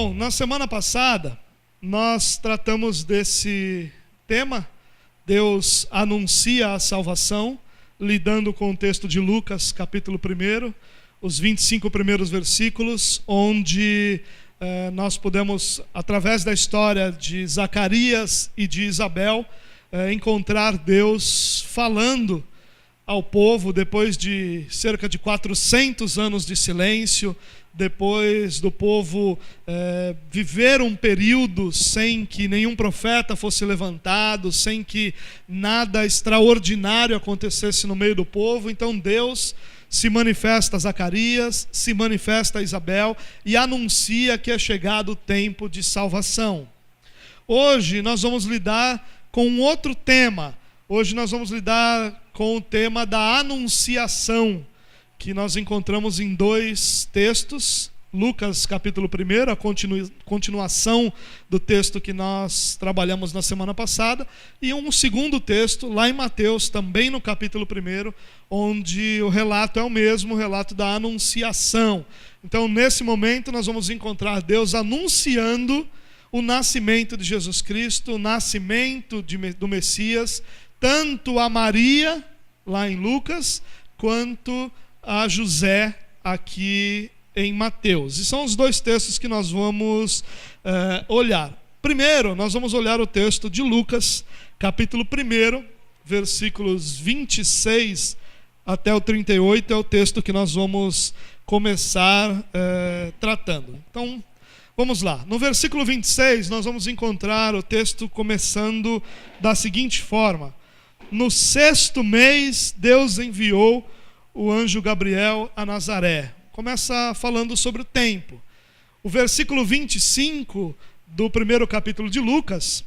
Bom, na semana passada, nós tratamos desse tema, Deus anuncia a salvação, lidando com o texto de Lucas, capítulo 1, os 25 primeiros versículos, onde nós podemos, através da história de Zacarias e de Isabel, encontrar Deus falando ao povo depois de cerca de 400 anos de silêncio, depois do povo viver um período sem que nenhum profeta fosse levantado, sem que nada extraordinário acontecesse no meio do povo. Então Deus se manifesta a Zacarias, se manifesta a Isabel e anuncia que é chegado o tempo de salvação. Hoje nós vamos lidar com um outro tema. Hoje nós vamos lidar com o tema da anunciação, que nós encontramos em dois textos, Lucas capítulo 1, a continuação do texto que nós trabalhamos na semana passada, e um segundo texto, lá em Mateus, também no capítulo 1, onde o relato é o mesmo, o relato da anunciação. Então, nesse momento, nós vamos encontrar Deus anunciando o nascimento de Jesus Cristo, o nascimento do Messias, tanto a Maria, lá em Lucas, quanto a José, aqui em Mateus. E são os dois textos que nós vamos olhar. Primeiro, nós vamos olhar o texto de Lucas, capítulo 1, versículos 26 até o 38, é o texto que nós vamos começar tratando. Então, vamos lá. No versículo 26, nós vamos encontrar o texto começando da seguinte forma: no 6º mês, Deus enviou o anjo Gabriel a Nazaré. Começa falando sobre o tempo. O versículo 25 do 1º capítulo de Lucas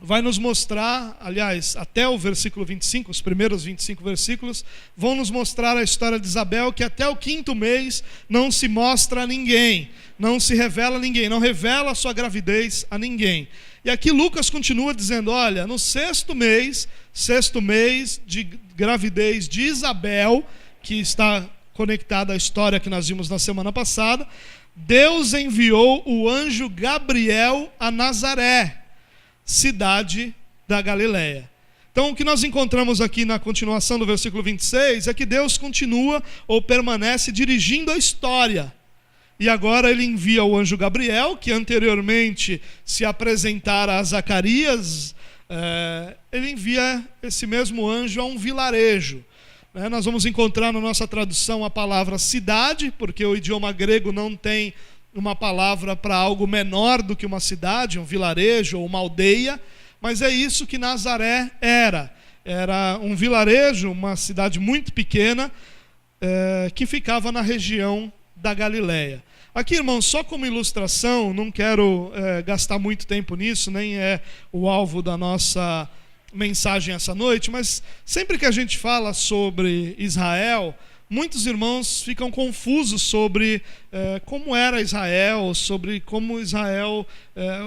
vai nos mostrar, aliás, até o versículo 25, os primeiros 25 versículos, vão nos mostrar a história de Isabel, que até o 5º mês não se mostra a ninguém, não se revela a ninguém, não revela a sua gravidez a ninguém. E aqui Lucas continua dizendo, olha, no 6º mês de gravidez de Isabel, que está conectada à história que nós vimos na semana passada, Deus enviou o anjo Gabriel a Nazaré, cidade da Galileia. Então o que nós encontramos aqui na continuação do versículo 26 é que Deus continua ou permanece dirigindo a história. E agora ele envia o anjo Gabriel, que anteriormente se apresentara a Zacarias, ele envia esse mesmo anjo a um vilarejo. Nós vamos encontrar na nossa tradução a palavra cidade, porque o idioma grego não tem uma palavra para algo menor do que uma cidade, um vilarejo ou uma aldeia, mas é isso que Nazaré era. Era um vilarejo, uma cidade muito pequena, que ficava na região da Galileia. Aqui, irmãos, só como ilustração, não quero gastar muito tempo nisso, nem é o alvo da nossa mensagem essa noite, mas sempre que a gente fala sobre Israel, muitos irmãos ficam confusos sobre como era Israel, sobre como Israel,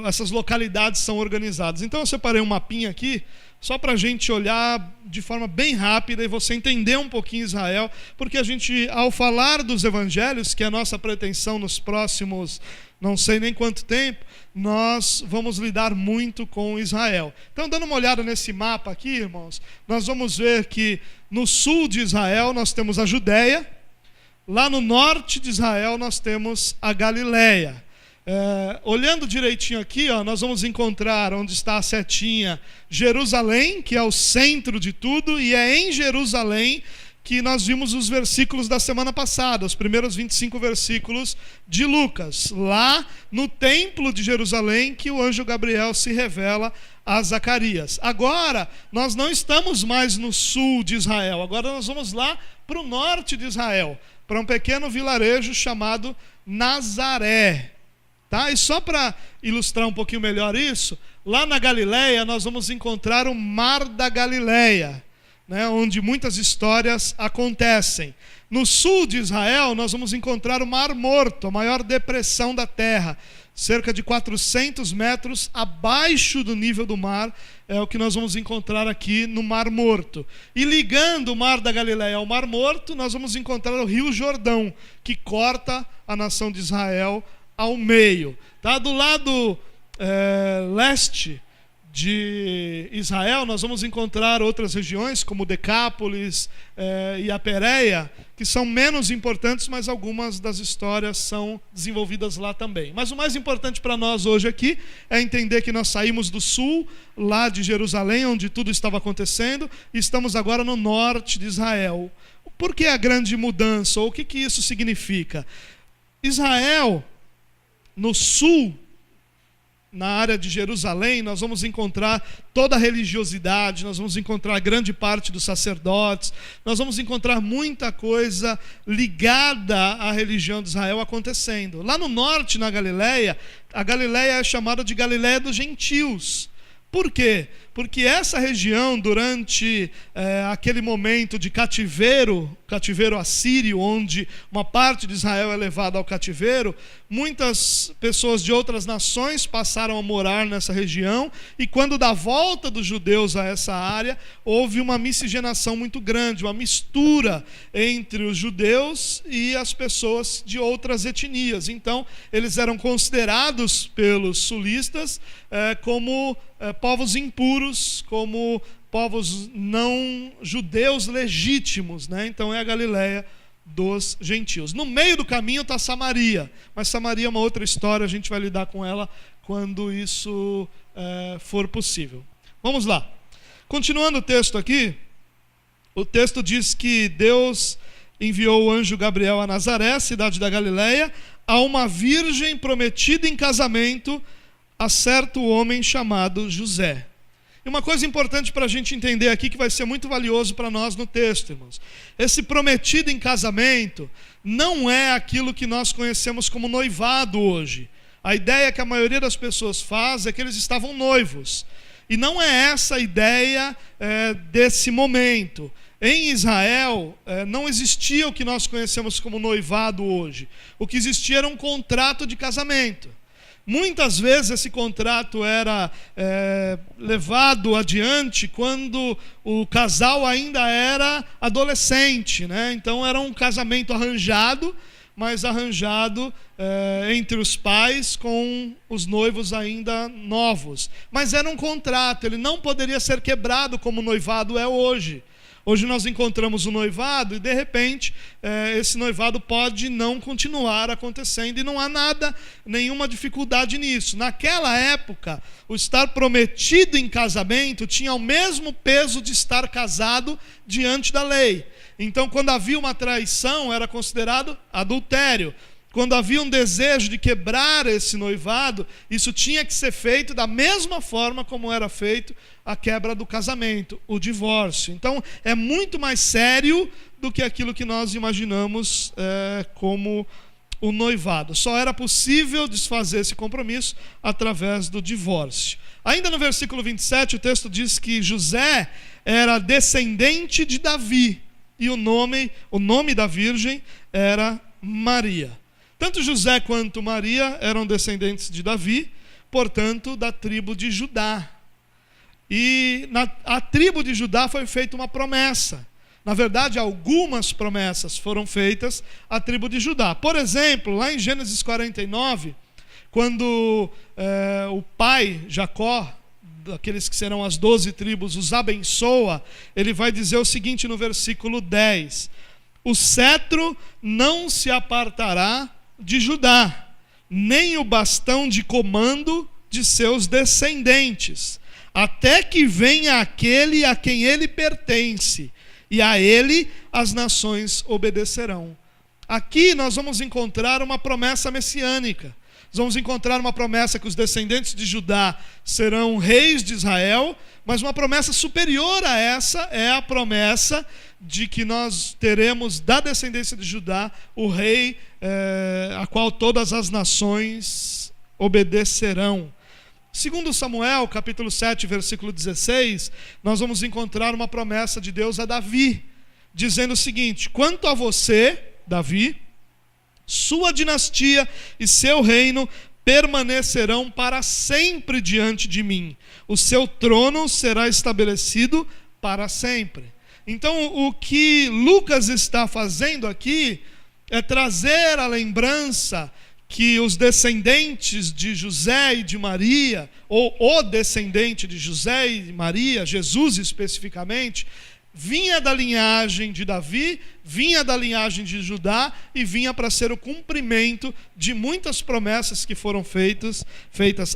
essas localidades são organizadas. Então eu separei um mapinha aqui, só para a gente olhar de forma bem rápida e você entender um pouquinho Israel, porque a gente, ao falar dos evangelhos, que é a nossa pretensão nos próximos, não sei nem quanto tempo, nós vamos lidar muito com Israel. Então, dando uma olhada nesse mapa aqui, irmãos, nós vamos ver que no sul de Israel nós temos a Judéia, lá no norte de Israel nós temos a Galileia. Olhando direitinho aqui, nós vamos encontrar onde está a setinha Jerusalém, que é o centro de tudo, e é em Jerusalém que nós vimos os versículos da semana passada, os primeiros 25 versículos de Lucas, lá no templo de Jerusalém, que o anjo Gabriel se revela a Zacarias. Agora, nós não estamos mais no sul de Israel, agora nós vamos lá para o norte de Israel, para um pequeno vilarejo chamado Nazaré. Tá? E só para ilustrar um pouquinho melhor isso, lá na Galileia nós vamos encontrar o Mar da Galileia, onde muitas histórias acontecem. No sul de Israel nós vamos encontrar o Mar Morto, a maior depressão da terra, cerca de 400 metros abaixo do nível do mar, é o que nós vamos encontrar aqui no Mar Morto. E ligando o Mar da Galileia ao Mar Morto, nós vamos encontrar o Rio Jordão, que corta a nação de Israel ao meio. Tá? Do lado leste de Israel, nós vamos encontrar outras regiões, como Decápolis e a Pérea, que são menos importantes, mas algumas das histórias são desenvolvidas lá também. Mas o mais importante para nós hoje aqui é entender que nós saímos do sul, lá de Jerusalém, onde tudo estava acontecendo, e estamos agora no norte de Israel. Por que a grande mudança? Ou o que isso significa? Israel, no sul, na área de Jerusalém, nós vamos encontrar toda a religiosidade, nós vamos encontrar grande parte dos sacerdotes, nós vamos encontrar muita coisa ligada à religião de Israel acontecendo. Lá no norte, na Galileia, a Galileia é chamada de Galileia dos gentios. Por quê? Porque essa região, durante aquele momento de cativeiro assírio, onde uma parte de Israel é levada ao cativeiro, muitas pessoas de outras nações passaram a morar nessa região, e quando da volta dos judeus a essa área, houve uma miscigenação muito grande, uma mistura entre os judeus e as pessoas de outras etnias. Então, eles eram considerados pelos sulistas como povos impuros, como povos não judeus legítimos, né? Então é a Galileia dos gentios. No meio do caminho está Samaria, mas Samaria é uma outra história, a gente vai lidar com ela quando isso for possível. Vamos lá. Continuando o texto aqui, o texto diz que Deus enviou o anjo Gabriel a Nazaré, cidade da Galileia, a uma virgem prometida em casamento a certo homem chamado José. E uma coisa importante para a gente entender aqui, que vai ser muito valioso para nós no texto, irmãos. Esse prometido em casamento não é aquilo que nós conhecemos como noivado hoje. A ideia que a maioria das pessoas faz é que eles estavam noivos. E não é essa a ideia desse momento. Em Israel, não existia o que nós conhecemos como noivado hoje. O que existia era um contrato de casamento. Muitas vezes esse contrato era levado adiante quando o casal ainda era adolescente, né? Então era um casamento arranjado, mas arranjado entre os pais com os noivos ainda novos. Mas era um contrato, ele não poderia ser quebrado como o noivado é hoje. Hoje nós encontramos o noivado e, de repente, esse noivado pode não continuar acontecendo e não há nenhuma dificuldade nisso. Naquela época, o estar prometido em casamento tinha o mesmo peso de estar casado diante da lei. Então, quando havia uma traição, era considerado adultério. Quando havia um desejo de quebrar esse noivado, isso tinha que ser feito da mesma forma como era feito a quebra do casamento, o divórcio. Então, é muito mais sério do que aquilo que nós imaginamos como o noivado. Só era possível desfazer esse compromisso através do divórcio. Ainda no versículo 27, o texto diz que José era descendente de Davi, e o nome da virgem era Maria. Tanto José quanto Maria eram descendentes de Davi, portanto, da tribo de Judá. E a tribo de Judá foi feita uma promessa. Na verdade, algumas promessas foram feitas à tribo de Judá. Por exemplo, lá em Gênesis 49, quando o pai, Jacó, daqueles que serão as 12 tribos, os abençoa, ele vai dizer o seguinte no versículo 10: o cetro não se apartará de Judá, nem o bastão de comando de seus descendentes, até que venha aquele a quem ele pertence, e a ele as nações obedecerão. Aqui nós vamos encontrar uma promessa messiânica. Nós vamos encontrar uma promessa que os descendentes de Judá serão reis de Israel, mas uma promessa superior a essa é a promessa de que nós teremos da descendência de Judá o rei a qual todas as nações obedecerão. Segundo Samuel, capítulo 7, versículo 16, nós vamos encontrar uma promessa de Deus a Davi, dizendo o seguinte: quanto a você, Davi, sua dinastia e seu reino permanecerão para sempre diante de mim. O seu trono será estabelecido para sempre. Então, o que Lucas está fazendo aqui é trazer a lembrança que os descendentes de José e de Maria, ou o descendente de José e de Maria, Jesus especificamente, vinha da linhagem de Davi, vinha da linhagem de Judá e vinha para ser o cumprimento de muitas promessas que foram feitas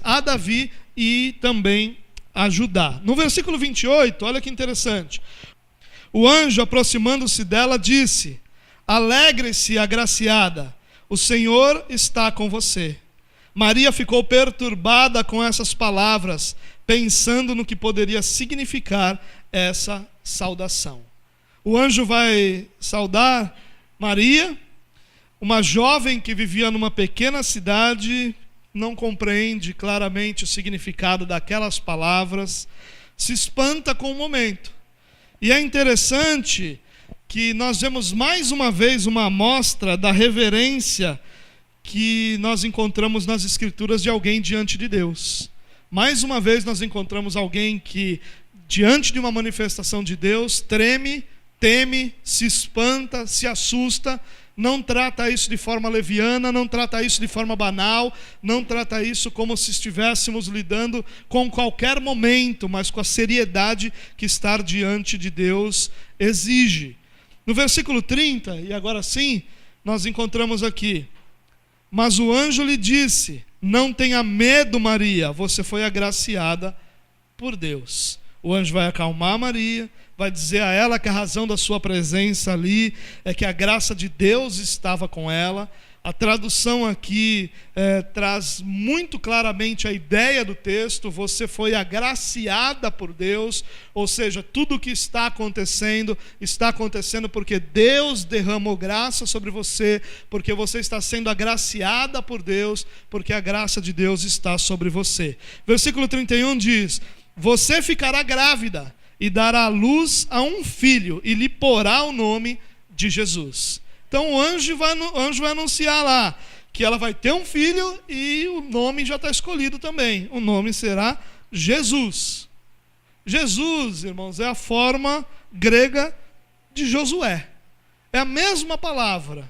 a Davi e também a Judá. No versículo 28, olha que interessante. O anjo, aproximando-se dela, disse: alegre-se, agraciada, o Senhor está com você. Maria ficou perturbada com essas palavras, pensando no que poderia significar essa saudação. O anjo vai saudar Maria, uma jovem que vivia numa pequena cidade, não compreende claramente o significado daquelas palavras, se espanta com o momento. E é interessante que nós vemos mais uma vez uma amostra da reverência que nós encontramos nas Escrituras de alguém diante de Deus. Mais uma vez nós encontramos alguém que, diante de uma manifestação de Deus, treme, teme, se espanta, se assusta, não trata isso de forma leviana, não trata isso de forma banal, não trata isso como se estivéssemos lidando com qualquer momento, mas com a seriedade que estar diante de Deus exige. No versículo 30, e agora sim, nós encontramos aqui: mas o anjo lhe disse: não tenha medo, Maria, você foi agraciada por Deus. O anjo vai acalmar Maria, vai dizer a ela que a razão da sua presença ali é que a graça de Deus estava com ela. A tradução aqui traz muito claramente a ideia do texto: você foi agraciada por Deus, ou seja, tudo o que está acontecendo porque Deus derramou graça sobre você, porque você está sendo agraciada por Deus, porque a graça de Deus está sobre você. Versículo 31 diz: você ficará grávida e dará à luz a um filho e lhe porá o nome de Jesus. Então o anjo vai anunciar lá que ela vai ter um filho e o nome já está escolhido também. O nome será Jesus. Jesus, irmãos, é a forma grega de Josué. É a mesma palavra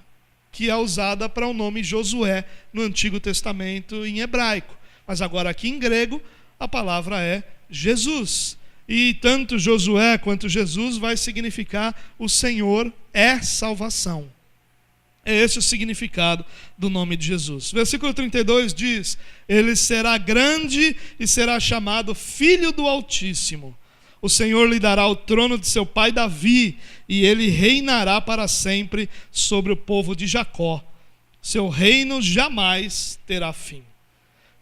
que é usada para o nome Josué no Antigo Testamento em hebraico. Mas agora aqui em grego a palavra é Jesus. E tanto Josué quanto Jesus vai significar o Senhor é salvação. É esse o significado do nome de Jesus. Versículo 32 diz: ele será grande e será chamado Filho do Altíssimo. O Senhor lhe dará o trono de seu pai Davi, e ele reinará para sempre sobre o povo de Jacó. Seu reino jamais terá fim.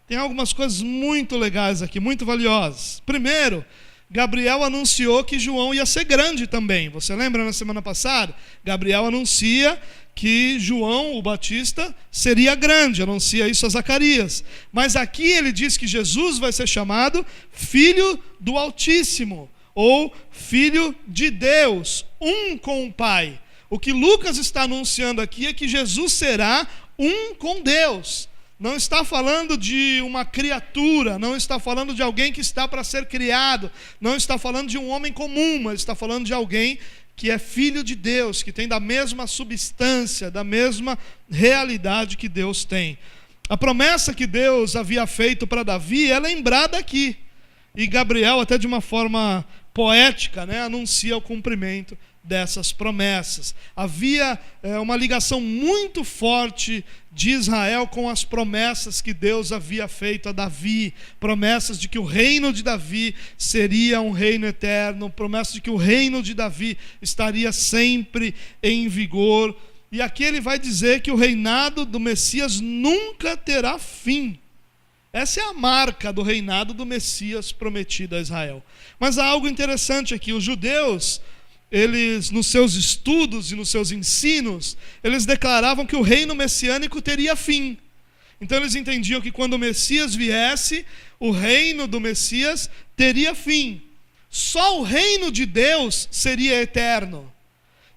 Tem algumas coisas muito legais aqui, muito valiosas. Primeiro, Gabriel anunciou que João ia ser grande também. Você lembra na semana passada? Gabriel anuncia que João, o Batista, seria grande, anuncia isso a Zacarias. Mas aqui ele diz que Jesus vai ser chamado Filho do Altíssimo, ou Filho de Deus, um com o Pai. O que Lucas está anunciando aqui é que Jesus será um com Deus. Não está falando de uma criatura, não está falando de alguém que está para ser criado, não está falando de um homem comum, mas está falando de alguém que é filho de Deus, que tem da mesma substância, da mesma realidade que Deus tem. A promessa que Deus havia feito para Davi é lembrada aqui. E Gabriel, até de uma forma poética, anuncia o cumprimento dessas promessas. Havia uma ligação muito forte de Israel com as promessas que Deus havia feito a Davi, promessas de que o reino de Davi seria um reino eterno, promessas de que o reino de Davi estaria sempre em vigor. E aqui ele vai dizer que o reinado do Messias nunca terá fim. Essa é a marca do reinado do Messias prometido a Israel. Mas há algo interessante aqui: os judeus, eles, nos seus estudos e nos seus ensinos, eles declaravam que o reino messiânico teria fim. Então eles entendiam que quando o Messias viesse, o reino do Messias teria fim. Só o reino de Deus seria eterno.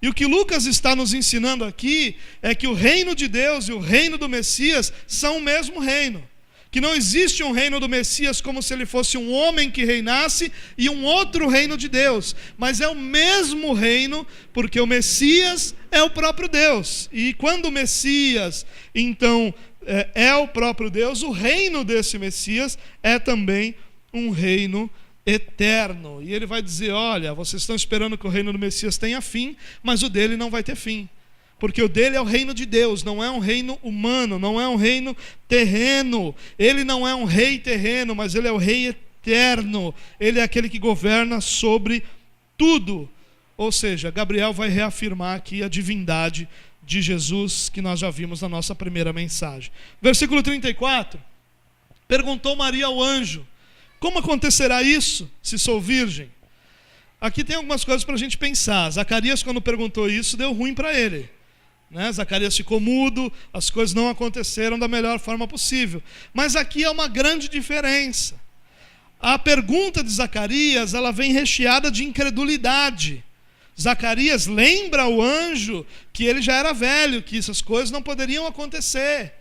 E o que Lucas está nos ensinando aqui é que o reino de Deus e o reino do Messias são o mesmo reino. Que não existe um reino do Messias como se ele fosse um homem que reinasse e um outro reino de Deus, mas é o mesmo reino, porque o Messias é o próprio Deus. E quando o Messias então é o próprio Deus, o reino desse Messias é também um reino eterno. E ele vai dizer, olha, vocês estão esperando que o reino do Messias tenha fim, mas o dele não vai ter fim. Porque o dele é o reino de Deus, não é um reino humano, não é um reino terreno. Ele não é um rei terreno, mas ele é o rei eterno. Ele é aquele que governa sobre tudo. Ou seja, Gabriel vai reafirmar aqui a divindade de Jesus, que nós já vimos na nossa primeira mensagem. Versículo 34. Perguntou Maria ao anjo: como acontecerá isso, se sou virgem? Aqui tem algumas coisas para a gente pensar. Zacarias, quando perguntou isso, deu ruim para ele. Zacarias ficou mudo, as coisas não aconteceram da melhor forma possível. Mas aqui há uma grande diferença. A pergunta de Zacarias, ela vem recheada de incredulidade. Zacarias lembra ao anjo que ele já era velho, que essas coisas não poderiam acontecer.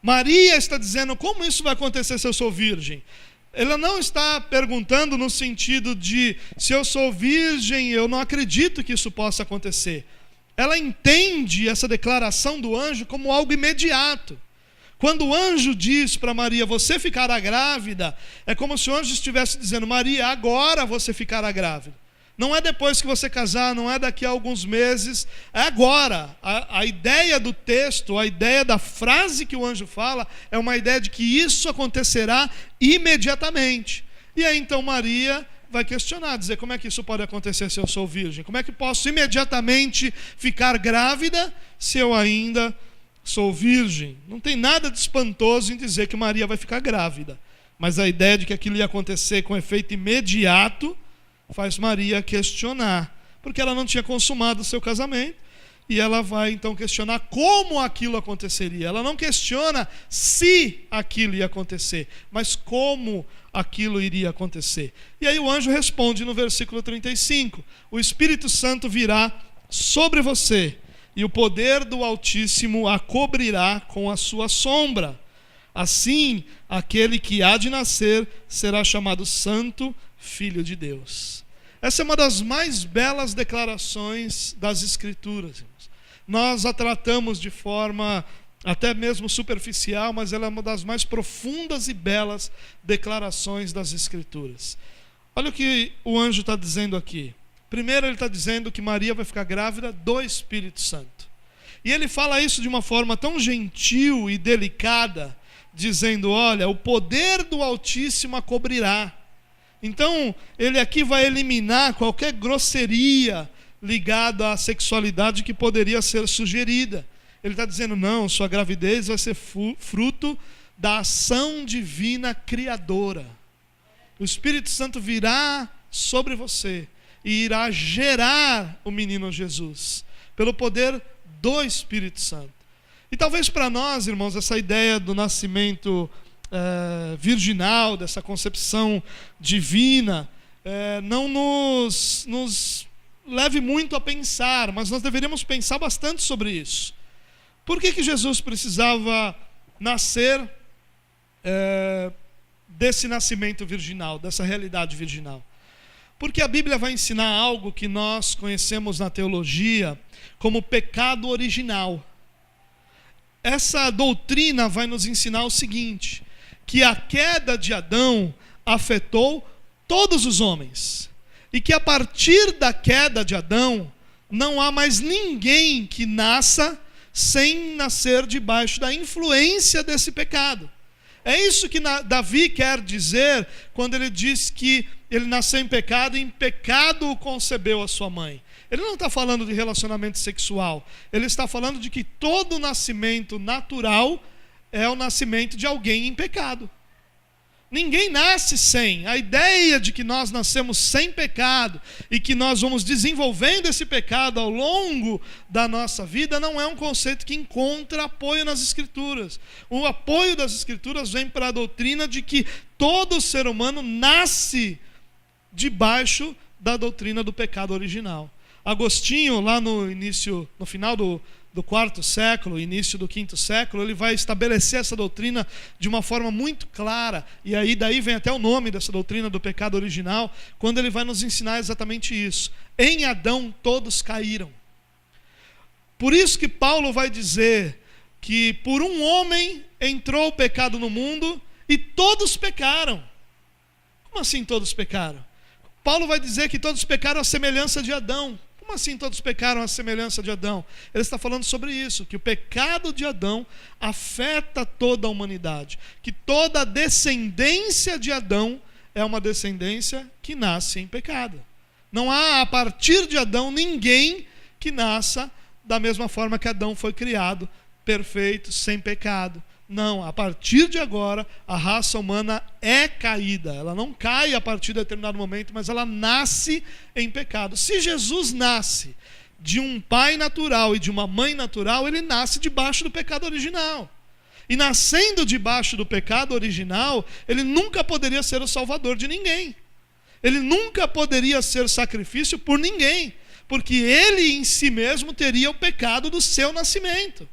Maria está dizendo: como isso vai acontecer se eu sou virgem? Ela não está perguntando no sentido de, se eu sou virgem, eu não acredito que isso possa acontecer. Ela entende essa declaração do anjo como algo imediato. Quando o anjo diz para Maria: você ficará grávida, é como se o anjo estivesse dizendo: Maria, agora você ficará grávida. Não é depois que você casar, não é daqui a alguns meses, é agora. A ideia do texto, a ideia da frase que o anjo fala, é uma ideia de que isso acontecerá imediatamente. E aí então Maria vai questionar, dizer: como é que isso pode acontecer se eu sou virgem? Como é que posso imediatamente ficar grávida se eu ainda sou virgem? Não tem nada de espantoso em dizer que Maria vai ficar grávida, mas a ideia de que aquilo ia acontecer com efeito imediato faz Maria questionar, porque ela não tinha consumado o seu casamento, e ela vai então questionar como aquilo aconteceria. Ela não questiona se aquilo ia acontecer, mas como aquilo iria acontecer. E aí o anjo responde no versículo 35: o Espírito Santo virá sobre você, e o poder do Altíssimo a cobrirá com a sua sombra. Assim, aquele que há de nascer será chamado Santo Filho de Deus. Essa é uma das mais belas declarações das Escrituras. Nós a tratamos de forma até mesmo superficial, mas ela é uma das mais profundas e belas declarações das Escrituras. Olha o que o anjo está dizendo aqui. Primeiro ele está dizendo que Maria vai ficar grávida do Espírito Santo. E ele fala isso de uma forma tão gentil e delicada, dizendo: olha, o poder do Altíssimo a cobrirá. Então, ele aqui vai eliminar qualquer grosseria ligada à sexualidade que poderia ser sugerida. Ele está dizendo: não, sua gravidez vai ser fruto da ação divina criadora. O Espírito Santo virá sobre você e irá gerar o menino Jesus, pelo poder do Espírito Santo. E talvez para nós, irmãos, essa ideia do nascimento virginal, dessa concepção divina, não nos leve muito a pensar, mas nós deveríamos pensar bastante sobre isso. Por que Jesus precisava nascer desse nascimento virginal, dessa realidade virginal? Porque a Bíblia vai ensinar algo que nós conhecemos na teologia como pecado original. Essa doutrina vai nos ensinar o seguinte: que a queda de Adão afetou todos os homens, e que a partir da queda de Adão não há mais ninguém que nasça sem nascer debaixo da influência desse pecado. É isso que Davi quer dizer quando ele diz que ele nasceu em pecado e em pecado o concebeu a sua mãe. Ele não está falando de relacionamento sexual, ele está falando de que todo nascimento natural é o nascimento de alguém em pecado. Ninguém nasce sem. A ideia de que nós nascemos sem pecado e que nós vamos desenvolvendo esse pecado ao longo da nossa vida não é um conceito que encontra apoio nas Escrituras. O apoio das Escrituras vem para a doutrina de que todo ser humano nasce debaixo da doutrina do pecado original. Agostinho, lá no final do quarto século, início do quinto século, ele vai estabelecer essa doutrina de uma forma muito clara, e aí daí vem até o nome dessa doutrina do pecado original, quando ele vai nos ensinar exatamente isso. Em Adão todos caíram. Por isso que Paulo vai dizer: que por um homem entrou o pecado no mundo e todos pecaram. Como assim todos pecaram? Paulo vai dizer que todos pecaram à semelhança de Adão. Como assim todos pecaram à semelhança de Adão? Ele está falando sobre isso, que o pecado de Adão afeta toda a humanidade, que toda a descendência de Adão é uma descendência que nasce em pecado. Não há, a partir de Adão, ninguém que nasça da mesma forma que Adão foi criado, perfeito, sem pecado. Não, a partir de agora, a raça humana é caída. Ela não cai a partir de determinado momento, mas ela nasce em pecado. Se Jesus nasce de um pai natural e de uma mãe natural, ele nasce debaixo do pecado original. E nascendo debaixo do pecado original, ele nunca poderia ser o salvador de ninguém. Ele nunca poderia ser sacrifício por ninguém, porque ele em si mesmo teria o pecado do seu nascimento.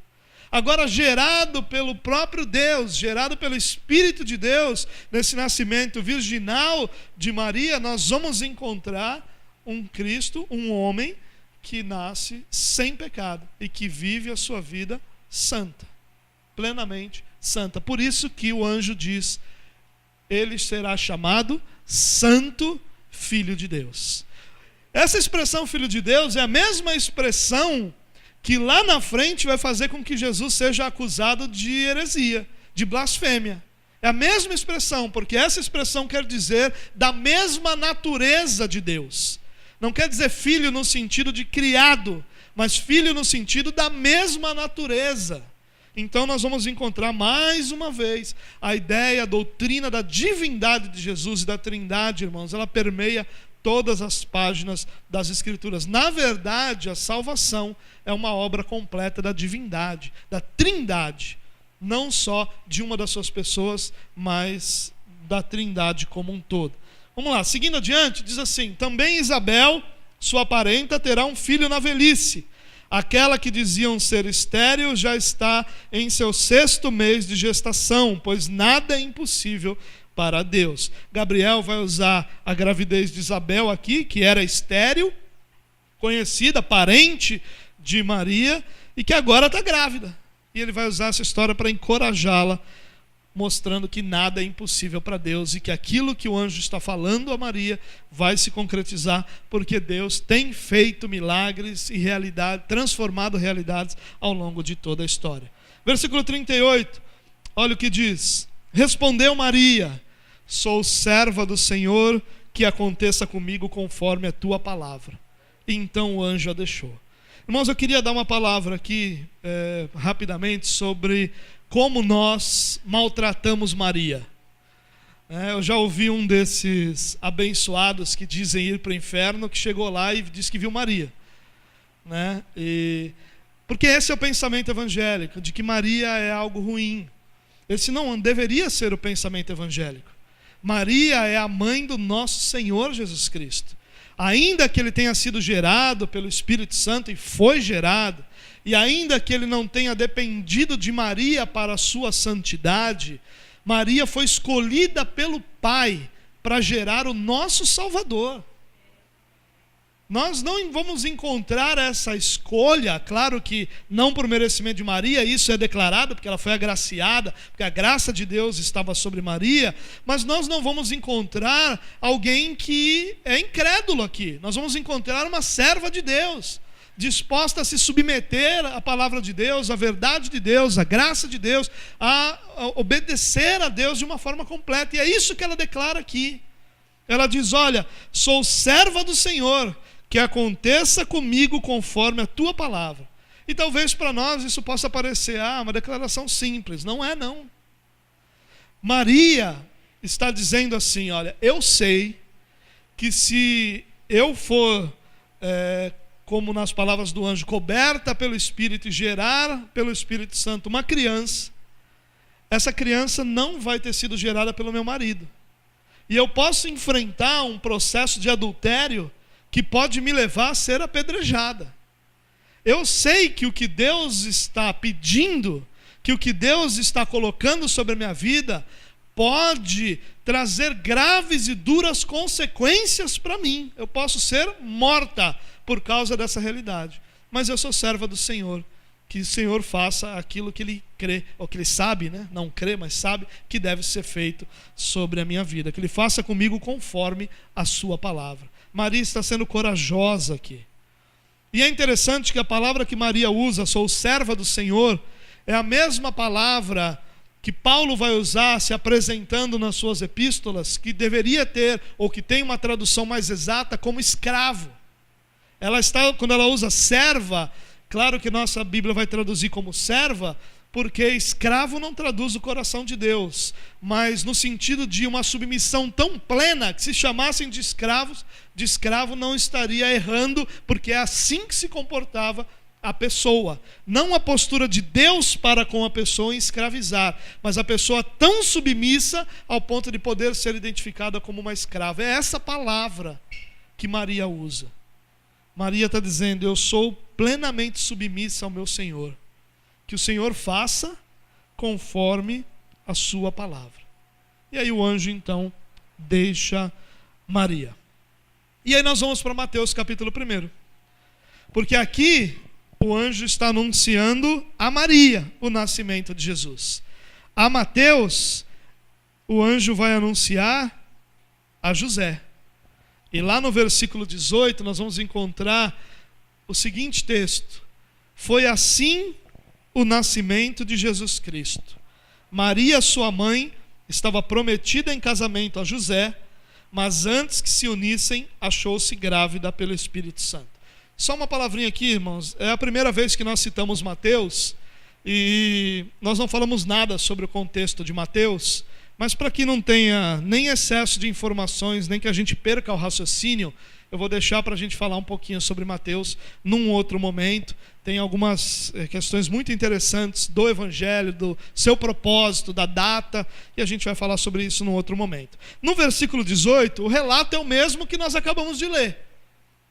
Agora, gerado pelo próprio Deus, gerado pelo Espírito de Deus, nesse nascimento virginal de Maria, nós vamos encontrar um Cristo, um homem que nasce sem pecado e que vive a sua vida santa, plenamente santa. Por isso que o anjo diz: ele será chamado Santo Filho de Deus. Essa expressão Filho de Deus é a mesma expressão que lá na frente vai fazer com que Jesus seja acusado de heresia, de blasfêmia. É a mesma expressão, porque essa expressão quer dizer da mesma natureza de Deus. Não quer dizer filho no sentido de criado, mas filho no sentido da mesma natureza. Então nós vamos encontrar mais uma vez a ideia, a doutrina da divindade de Jesus e da Trindade, irmãos. Ela permeia todas as páginas das Escrituras. Na verdade, a salvação é uma obra completa da divindade, da Trindade, não só de uma das suas pessoas, mas da Trindade como um todo. Vamos lá, seguindo adiante, diz assim: também Isabel, sua parenta, terá um filho na velhice. Aquela que diziam ser estéril já está em seu 6º mês de gestação, pois nada é impossível para Deus. Gabriel vai usar a gravidez de Isabel aqui, que era estéril, conhecida, parente de Maria, e que agora está grávida. E ele vai usar essa história para encorajá-la, mostrando que nada é impossível para Deus e que aquilo que o anjo está falando a Maria vai se concretizar, porque Deus tem feito milagres e transformado realidades ao longo de toda a história. Versículo 38, olha o que diz: respondeu Maria: sou serva do Senhor, que aconteça comigo conforme a tua palavra. E então o anjo a deixou. Irmãos, eu queria dar uma palavra aqui rapidamente sobre como nós maltratamos Maria. Eu já ouvi um desses abençoados que dizem ir para o inferno, que chegou lá e disse que viu Maria. Porque esse é o pensamento evangélico, de que Maria é algo ruim. Esse não deveria ser o pensamento evangélico. Maria é a mãe do nosso Senhor Jesus Cristo. Ainda que ele tenha sido gerado pelo Espírito Santo e foi gerado, e ainda que ele não tenha dependido de Maria para a sua santidade, Maria foi escolhida pelo Pai para gerar o nosso Salvador. Nós não vamos encontrar essa escolha, claro que não por merecimento de Maria, isso é declarado, porque ela foi agraciada, porque a graça de Deus estava sobre Maria, mas nós não vamos encontrar alguém que é incrédulo aqui. Nós vamos encontrar uma serva de Deus, disposta a se submeter à palavra de Deus, à verdade de Deus, à graça de Deus, a obedecer a Deus de uma forma completa. E é isso que ela declara aqui. Ela diz: olha, sou serva do Senhor, que aconteça comigo conforme a tua palavra. E talvez para nós isso possa parecer uma declaração simples. Não é, não. Maria está dizendo assim: olha, eu sei que se eu for, como nas palavras do anjo, coberta pelo Espírito e gerar pelo Espírito Santo uma criança, essa criança não vai ter sido gerada pelo meu marido. E eu posso enfrentar um processo de adultério que pode me levar a ser apedrejada. Eu sei que o que Deus está pedindo, que o que Deus está colocando sobre a minha vida, pode trazer graves e duras consequências para mim. Eu posso ser morta por causa dessa realidade. Mas eu sou serva do Senhor, que o Senhor faça aquilo que Ele crê, ou que Ele sabe, né? Não crê, mas sabe que deve ser feito sobre a minha vida. Que Ele faça comigo conforme a sua palavra. Maria está sendo corajosa aqui. E é interessante que a palavra que Maria usa, sou serva do Senhor, é a mesma palavra que Paulo vai usar se apresentando nas suas epístolas, que deveria ter, ou que tem uma tradução mais exata, como escravo. Quando ela usa serva, claro que nossa Bíblia vai traduzir como serva, porque escravo não traduz o coração de Deus, mas no sentido de uma submissão tão plena, que se chamassem de escravo não estaria errando, porque é assim que se comportava a pessoa. Não a postura de Deus para com a pessoa em escravizar, mas a pessoa tão submissa ao ponto de poder ser identificada como uma escrava. É essa palavra que Maria usa. Maria está dizendo, eu sou plenamente submissa ao meu Senhor. Que o Senhor faça conforme a sua palavra. E aí o anjo então deixa Maria. E aí nós vamos para Mateus capítulo 1. Porque aqui o anjo está anunciando a Maria o nascimento de Jesus. A Mateus, o anjo vai anunciar a José. E lá no versículo 18 nós vamos encontrar o seguinte texto. Foi assim o nascimento de Jesus Cristo. Maria, sua mãe, estava prometida em casamento a José, mas antes que se unissem, achou-se grávida pelo Espírito Santo. Só uma palavrinha aqui, irmãos. É a primeira vez que nós citamos Mateus, e nós não falamos nada sobre o contexto de Mateus, mas para que não tenha nem excesso de informações, nem que a gente perca o raciocínio, eu vou deixar para a gente falar um pouquinho sobre Mateus num outro momento. Tem algumas questões muito interessantes do Evangelho, do seu propósito, da data, e a gente vai falar sobre isso num outro momento. No versículo 18, o relato é o mesmo que nós acabamos de ler.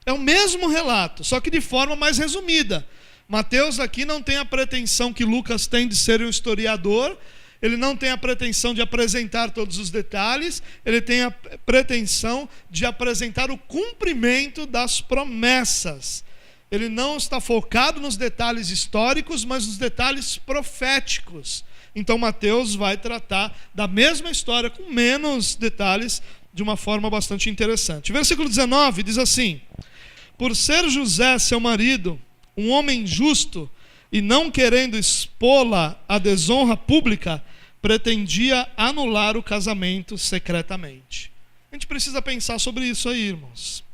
É o mesmo relato, só que de forma mais resumida. Mateus aqui não tem a pretensão que Lucas tem de ser um historiador, ele não tem a pretensão de apresentar todos os detalhes, ele tem a pretensão de apresentar o cumprimento das promessas. Ele não está focado nos detalhes históricos, mas nos detalhes proféticos. Então Mateus vai tratar da mesma história com menos detalhes, de uma forma bastante interessante. Versículo 19 diz assim: por ser José, seu marido, um homem justo, e não querendo expô-la à desonra pública, pretendia anular o casamento secretamente. A gente precisa pensar sobre isso aí, irmãos.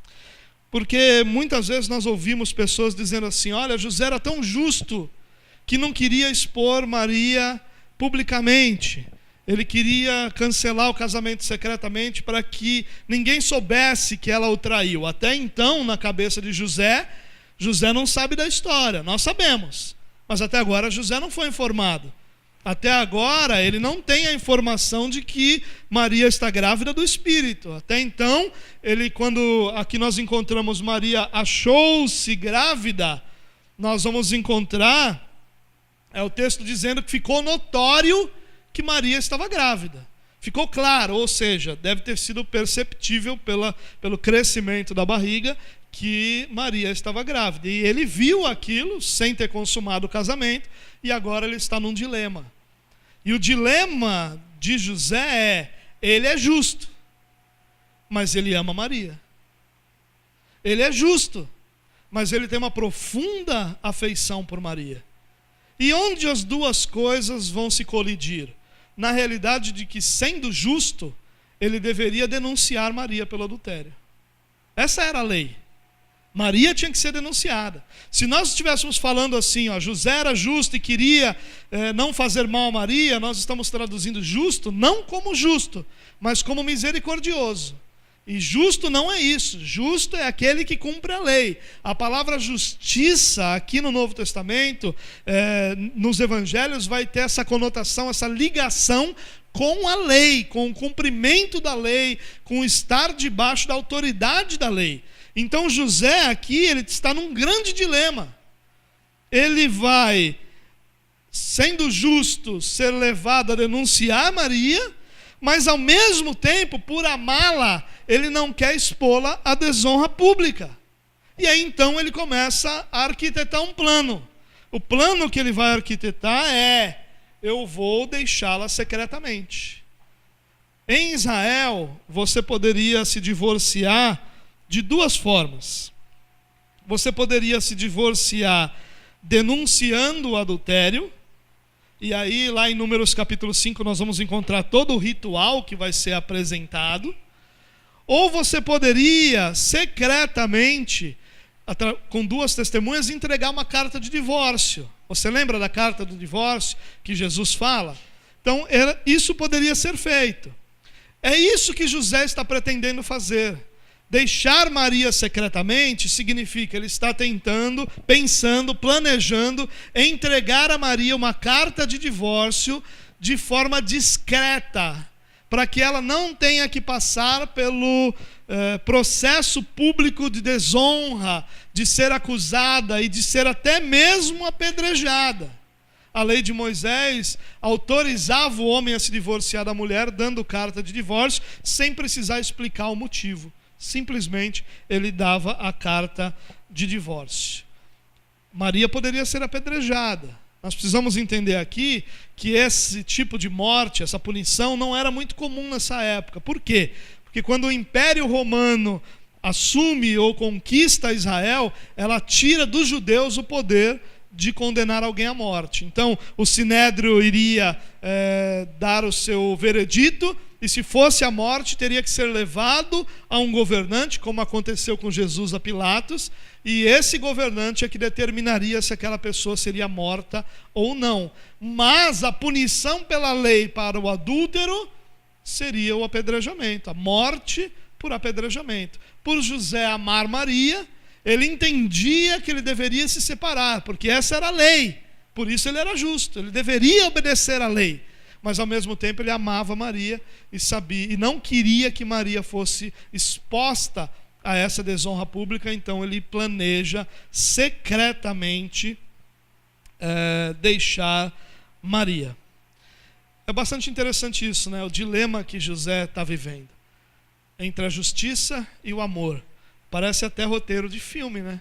Porque muitas vezes nós ouvimos pessoas dizendo assim, olha, José era tão justo que não queria expor Maria publicamente. Ele queria cancelar o casamento secretamente para que ninguém soubesse que ela o traiu. Até então, na cabeça de José, José não sabe da história, nós sabemos. Mas até agora José não foi informado. Até agora ele não tem a informação de que Maria está grávida do Espírito. Até então, quando aqui nós encontramos Maria achou-se grávida, nós vamos encontrar o texto dizendo que ficou notório que Maria estava grávida. Ficou claro, ou seja, deve ter sido perceptível pelo crescimento da barriga que Maria estava grávida. E ele viu aquilo sem ter consumado o casamento, e agora ele está num dilema. E o dilema de José ele é justo, mas ele ama Maria. Ele é justo, mas ele tem uma profunda afeição por Maria. E onde as duas coisas vão se colidir? Na realidade de que, sendo justo, ele deveria denunciar Maria pelo adultério. Essa era a lei. Maria tinha que ser denunciada. Se nós estivéssemos falando assim, José era justo e queria não fazer mal a Maria, nós estamos traduzindo justo não como justo, mas como misericordioso. E justo não é isso. Justo é aquele que cumpre a lei. A palavra justiça aqui no Novo Testamento, nos Evangelhos, vai ter essa conotação, essa ligação com a lei, com o cumprimento da lei, com o estar debaixo da autoridade da lei. Então José aqui, ele está num grande dilema. Ele vai, sendo justo, ser levado a denunciar Maria, mas ao mesmo tempo, por amá-la, ele não quer expô-la à desonra pública. E aí então ele começa a arquitetar um plano. O plano que ele vai arquitetar é: eu vou deixá-la secretamente. Em Israel, você poderia se divorciar de duas formas. Você poderia se divorciar denunciando o adultério, e aí lá em Números capítulo 5 nós vamos encontrar todo o ritual que vai ser apresentado. Ou você poderia secretamente, com duas testemunhas, entregar uma carta de divórcio. Você lembra da carta do divórcio que Jesus fala? Então, isso poderia ser feito. É isso que José está pretendendo fazer. Deixar Maria secretamente significa ele está tentando, pensando, planejando entregar a Maria uma carta de divórcio de forma discreta, para que ela não tenha que passar pelo processo público de desonra, de ser acusada e de ser até mesmo apedrejada. A lei de Moisés autorizava o homem a se divorciar da mulher, dando carta de divórcio, sem precisar explicar o motivo. Simplesmente ele dava a carta de divórcio. Maria poderia ser apedrejada. Nós precisamos entender aqui que esse tipo de morte, essa punição, não era muito comum nessa época. Por quê? Porque quando o Império Romano assume ou conquista Israel, ela tira dos judeus o poder de condenar alguém à morte. Então, o Sinédrio iria dar o seu veredito, e se fosse a morte, teria que ser levado a um governante, como aconteceu com Jesus a Pilatos, e esse governante é que determinaria se aquela pessoa seria morta ou não. Mas a punição pela lei para o adúltero seria o apedrejamento, a morte por apedrejamento. Por José amar Maria, ele entendia que ele deveria se separar, porque essa era a lei, por isso ele era justo, ele deveria obedecer à lei. Mas ao mesmo tempo ele amava Maria e sabia, e não queria que Maria fosse exposta a essa desonra pública, então ele planeja secretamente deixar Maria. É bastante interessante isso, né? O dilema que José está vivendo entre a justiça e o amor. Parece até roteiro de filme, né?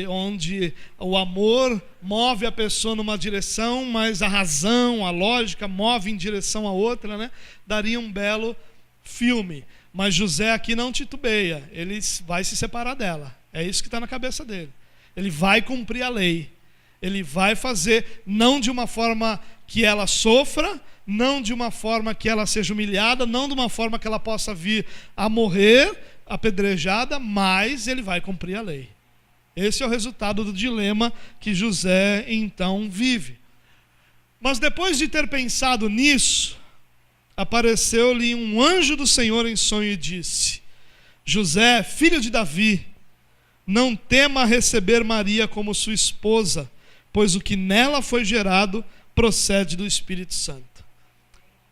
Onde o amor move a pessoa numa direção, mas a razão, a lógica move em direção a outra, né? Daria um belo filme. Mas José aqui não titubeia, ele vai se separar dela. É isso que está na cabeça dele. Ele vai cumprir a lei. Ele vai fazer, não de uma forma que ela sofra, não de uma forma que ela seja humilhada, não de uma forma que ela possa vir a morrer apedrejada, mas ele vai cumprir a lei. Esse é o resultado do dilema que José então vive. Mas depois de ter pensado nisso, apareceu-lhe um anjo do Senhor em sonho e disse: José, filho de Davi, não tema receber Maria como sua esposa, pois o que nela foi gerado procede do Espírito Santo.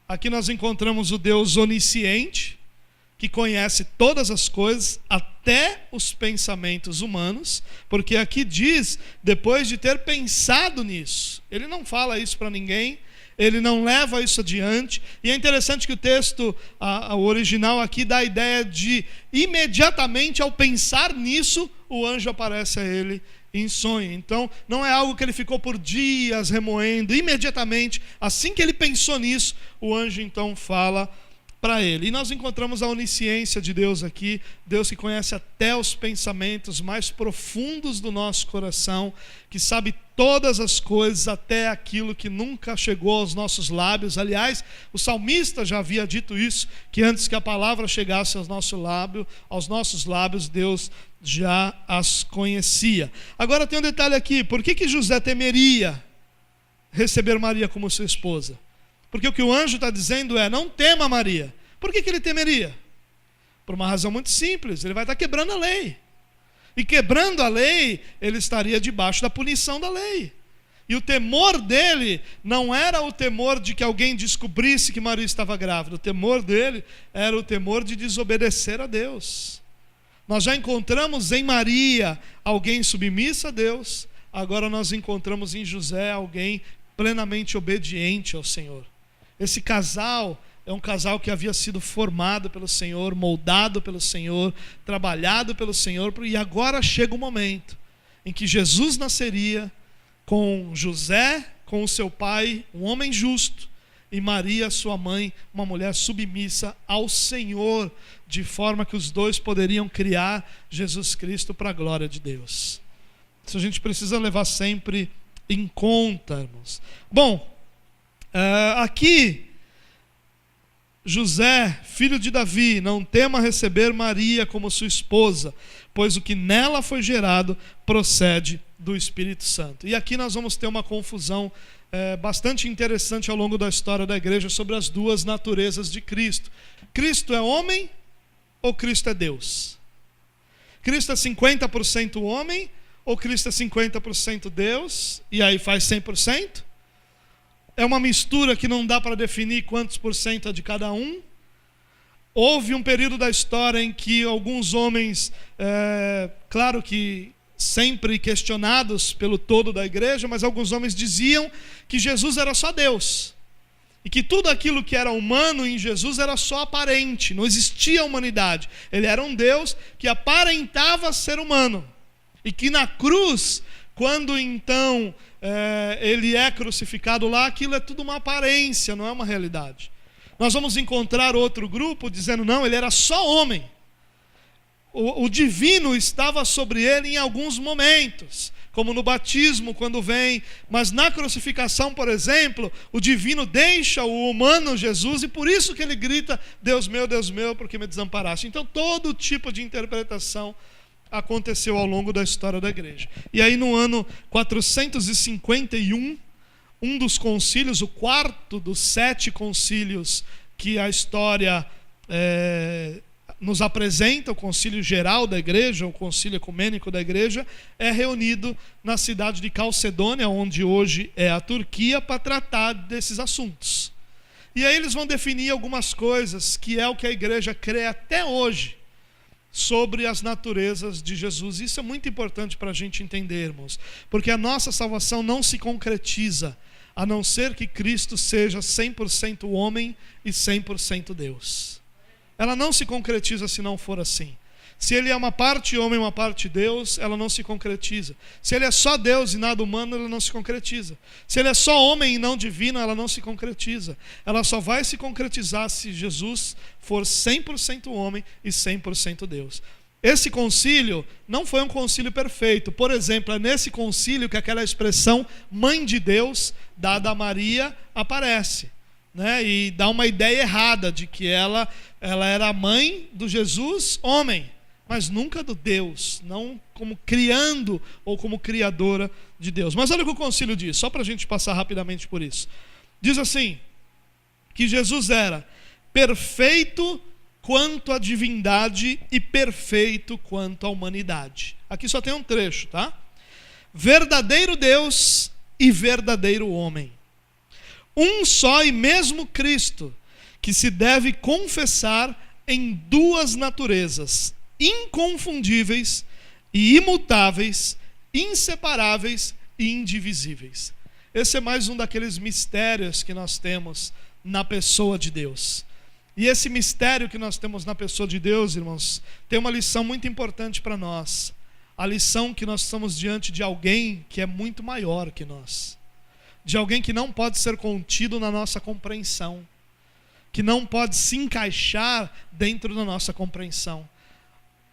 Aqui nós encontramos o Deus onisciente, que conhece todas as coisas, até os pensamentos humanos, porque aqui diz, depois de ter pensado nisso, ele não fala isso para ninguém, ele não leva isso adiante, e é interessante que o texto, o original aqui, dá a ideia de, imediatamente ao pensar nisso, o anjo aparece a ele em sonho. Então, não é algo que ele ficou por dias remoendo, imediatamente, assim que ele pensou nisso, o anjo então fala para ele. E nós encontramos a onisciência de Deus aqui, Deus que conhece até os pensamentos mais profundos do nosso coração, que sabe todas as coisas, até aquilo que nunca chegou aos nossos lábios. Aliás, o salmista já havia dito isso, que antes que a palavra chegasse aos nossos lábios, Deus já as conhecia. Agora tem um detalhe aqui, por que José temeria receber Maria como sua esposa? Porque o que o anjo está dizendo é: não tema Maria. Por que ele temeria? Por uma razão muito simples, ele vai estar quebrando a lei. E quebrando a lei, ele estaria debaixo da punição da lei. E o temor dele não era o temor de que alguém descobrisse que Maria estava grávida. O temor dele era o temor de desobedecer a Deus. Nós já encontramos em Maria alguém submissa a Deus. Agora nós encontramos em José alguém plenamente obediente ao Senhor. Esse casal é um casal que havia sido formado pelo Senhor, moldado pelo Senhor, trabalhado pelo Senhor, e agora chega o momento em que Jesus nasceria com José, com o seu pai, um homem justo, e Maria, sua mãe, uma mulher submissa ao Senhor, de forma que os dois poderiam criar Jesus Cristo para a glória de Deus. Isso a gente precisa levar sempre em conta, irmãos. Bom, aqui, José, filho de Davi, não tema receber Maria como sua esposa, pois o que nela foi gerado procede do Espírito Santo. E aqui nós vamos ter uma confusão bastante interessante ao longo da história da igreja sobre as duas naturezas de Cristo. Cristo é homem ou Cristo é Deus? Cristo é 50% homem ou Cristo é 50% Deus? E aí faz 100%? É uma mistura que não dá para definir quantos por cento é de cada um. Houve um período da história em que alguns homens, claro que sempre questionados pelo todo da igreja, mas alguns homens diziam que Jesus era só Deus. E que tudo aquilo que era humano em Jesus era só aparente, não existia humanidade. Ele era um Deus que aparentava ser humano. E que na cruz, quando então ele é crucificado lá, aquilo é tudo uma aparência, não é uma realidade. Nós vamos encontrar outro grupo dizendo, não, ele era só homem. O divino estava sobre ele em alguns momentos, como no batismo, quando vem, mas na crucificação, por exemplo, o divino deixa o humano Jesus, e por isso que ele grita, Deus meu, por que me desamparaste? Então todo tipo de interpretação aconteceu ao longo da história da igreja. E aí no ano 451, um dos concílios, o quarto dos 7 concílios que a história nos apresenta, o concílio geral da igreja, o concílio ecumênico da igreja, é reunido na cidade de Calcedônia, onde hoje é a Turquia, para tratar desses assuntos. E aí eles vão definir algumas coisas, que é o que a igreja crê até hoje, sobre as naturezas de Jesus. Isso é muito importante para a gente entendermos, porque a nossa salvação não se concretiza, a não ser que Cristo seja 100% homem e 100% Deus. Ela não se concretiza se não for assim. Se ele é uma parte homem e uma parte Deus, ela não se concretiza. Se ele é só Deus e nada humano, ela não se concretiza. Se ele é só homem e não divino, ela não se concretiza. Ela só vai se concretizar se Jesus for 100% homem e 100% Deus. Esse concílio não foi um concílio perfeito. Por exemplo, é nesse concílio que aquela expressão mãe de Deus, dada a Maria, aparece, né? E dá uma ideia errada de que ela era a mãe do Jesus homem, mas nunca do Deus, não como criando ou como criadora de Deus. Mas olha o que o concílio diz, só para a gente passar rapidamente por isso. Diz assim, que Jesus era perfeito quanto à divindade e perfeito quanto à humanidade. Aqui só tem um trecho, tá? Verdadeiro Deus e verdadeiro homem. Um só e mesmo Cristo, que se deve confessar em duas naturezas, inconfundíveis e imutáveis, inseparáveis e indivisíveis. Esse é mais um daqueles mistérios que nós temos na pessoa de Deus. E esse mistério que nós temos na pessoa de Deus, irmãos, tem uma lição muito importante para nós. A lição que nós estamos diante de alguém que é muito maior que nós. De alguém que não pode ser contido na nossa compreensão, que não pode se encaixar dentro da nossa compreensão.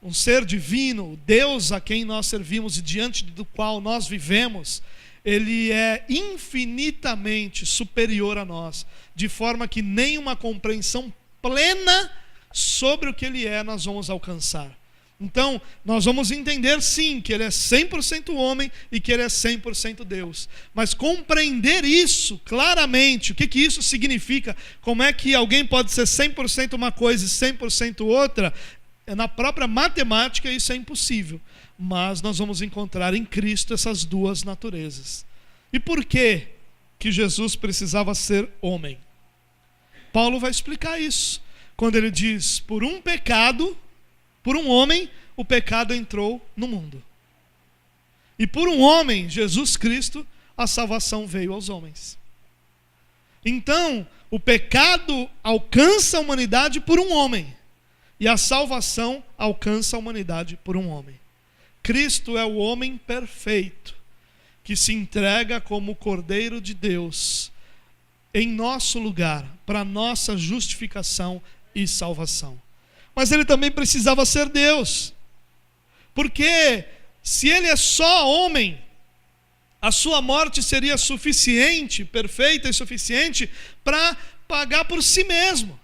Um ser divino, Deus a quem nós servimos e diante do qual nós vivemos, ele é infinitamente superior a nós, de forma que nenhuma compreensão plena sobre o que ele é nós vamos alcançar. Então, nós vamos entender sim que ele é 100% homem e que ele é 100% Deus. Mas compreender isso claramente, o que isso significa, como é que alguém pode ser 100% uma coisa e 100% outra, na própria matemática isso é impossível. Mas nós vamos encontrar em Cristo essas duas naturezas. E por que Jesus precisava ser homem? Paulo vai explicar isso, quando ele diz, por um pecado, por um homem, o pecado entrou no mundo. E por um homem, Jesus Cristo, a salvação veio aos homens. Então, o pecado alcança a humanidade por um homem. E a salvação alcança a humanidade por um homem. Cristo é o homem perfeito, que se entrega como Cordeiro de Deus em nosso lugar, para nossa justificação e salvação. Mas ele também precisava ser Deus, porque se ele é só homem, a sua morte seria suficiente, perfeita e suficiente, para pagar por si mesmo.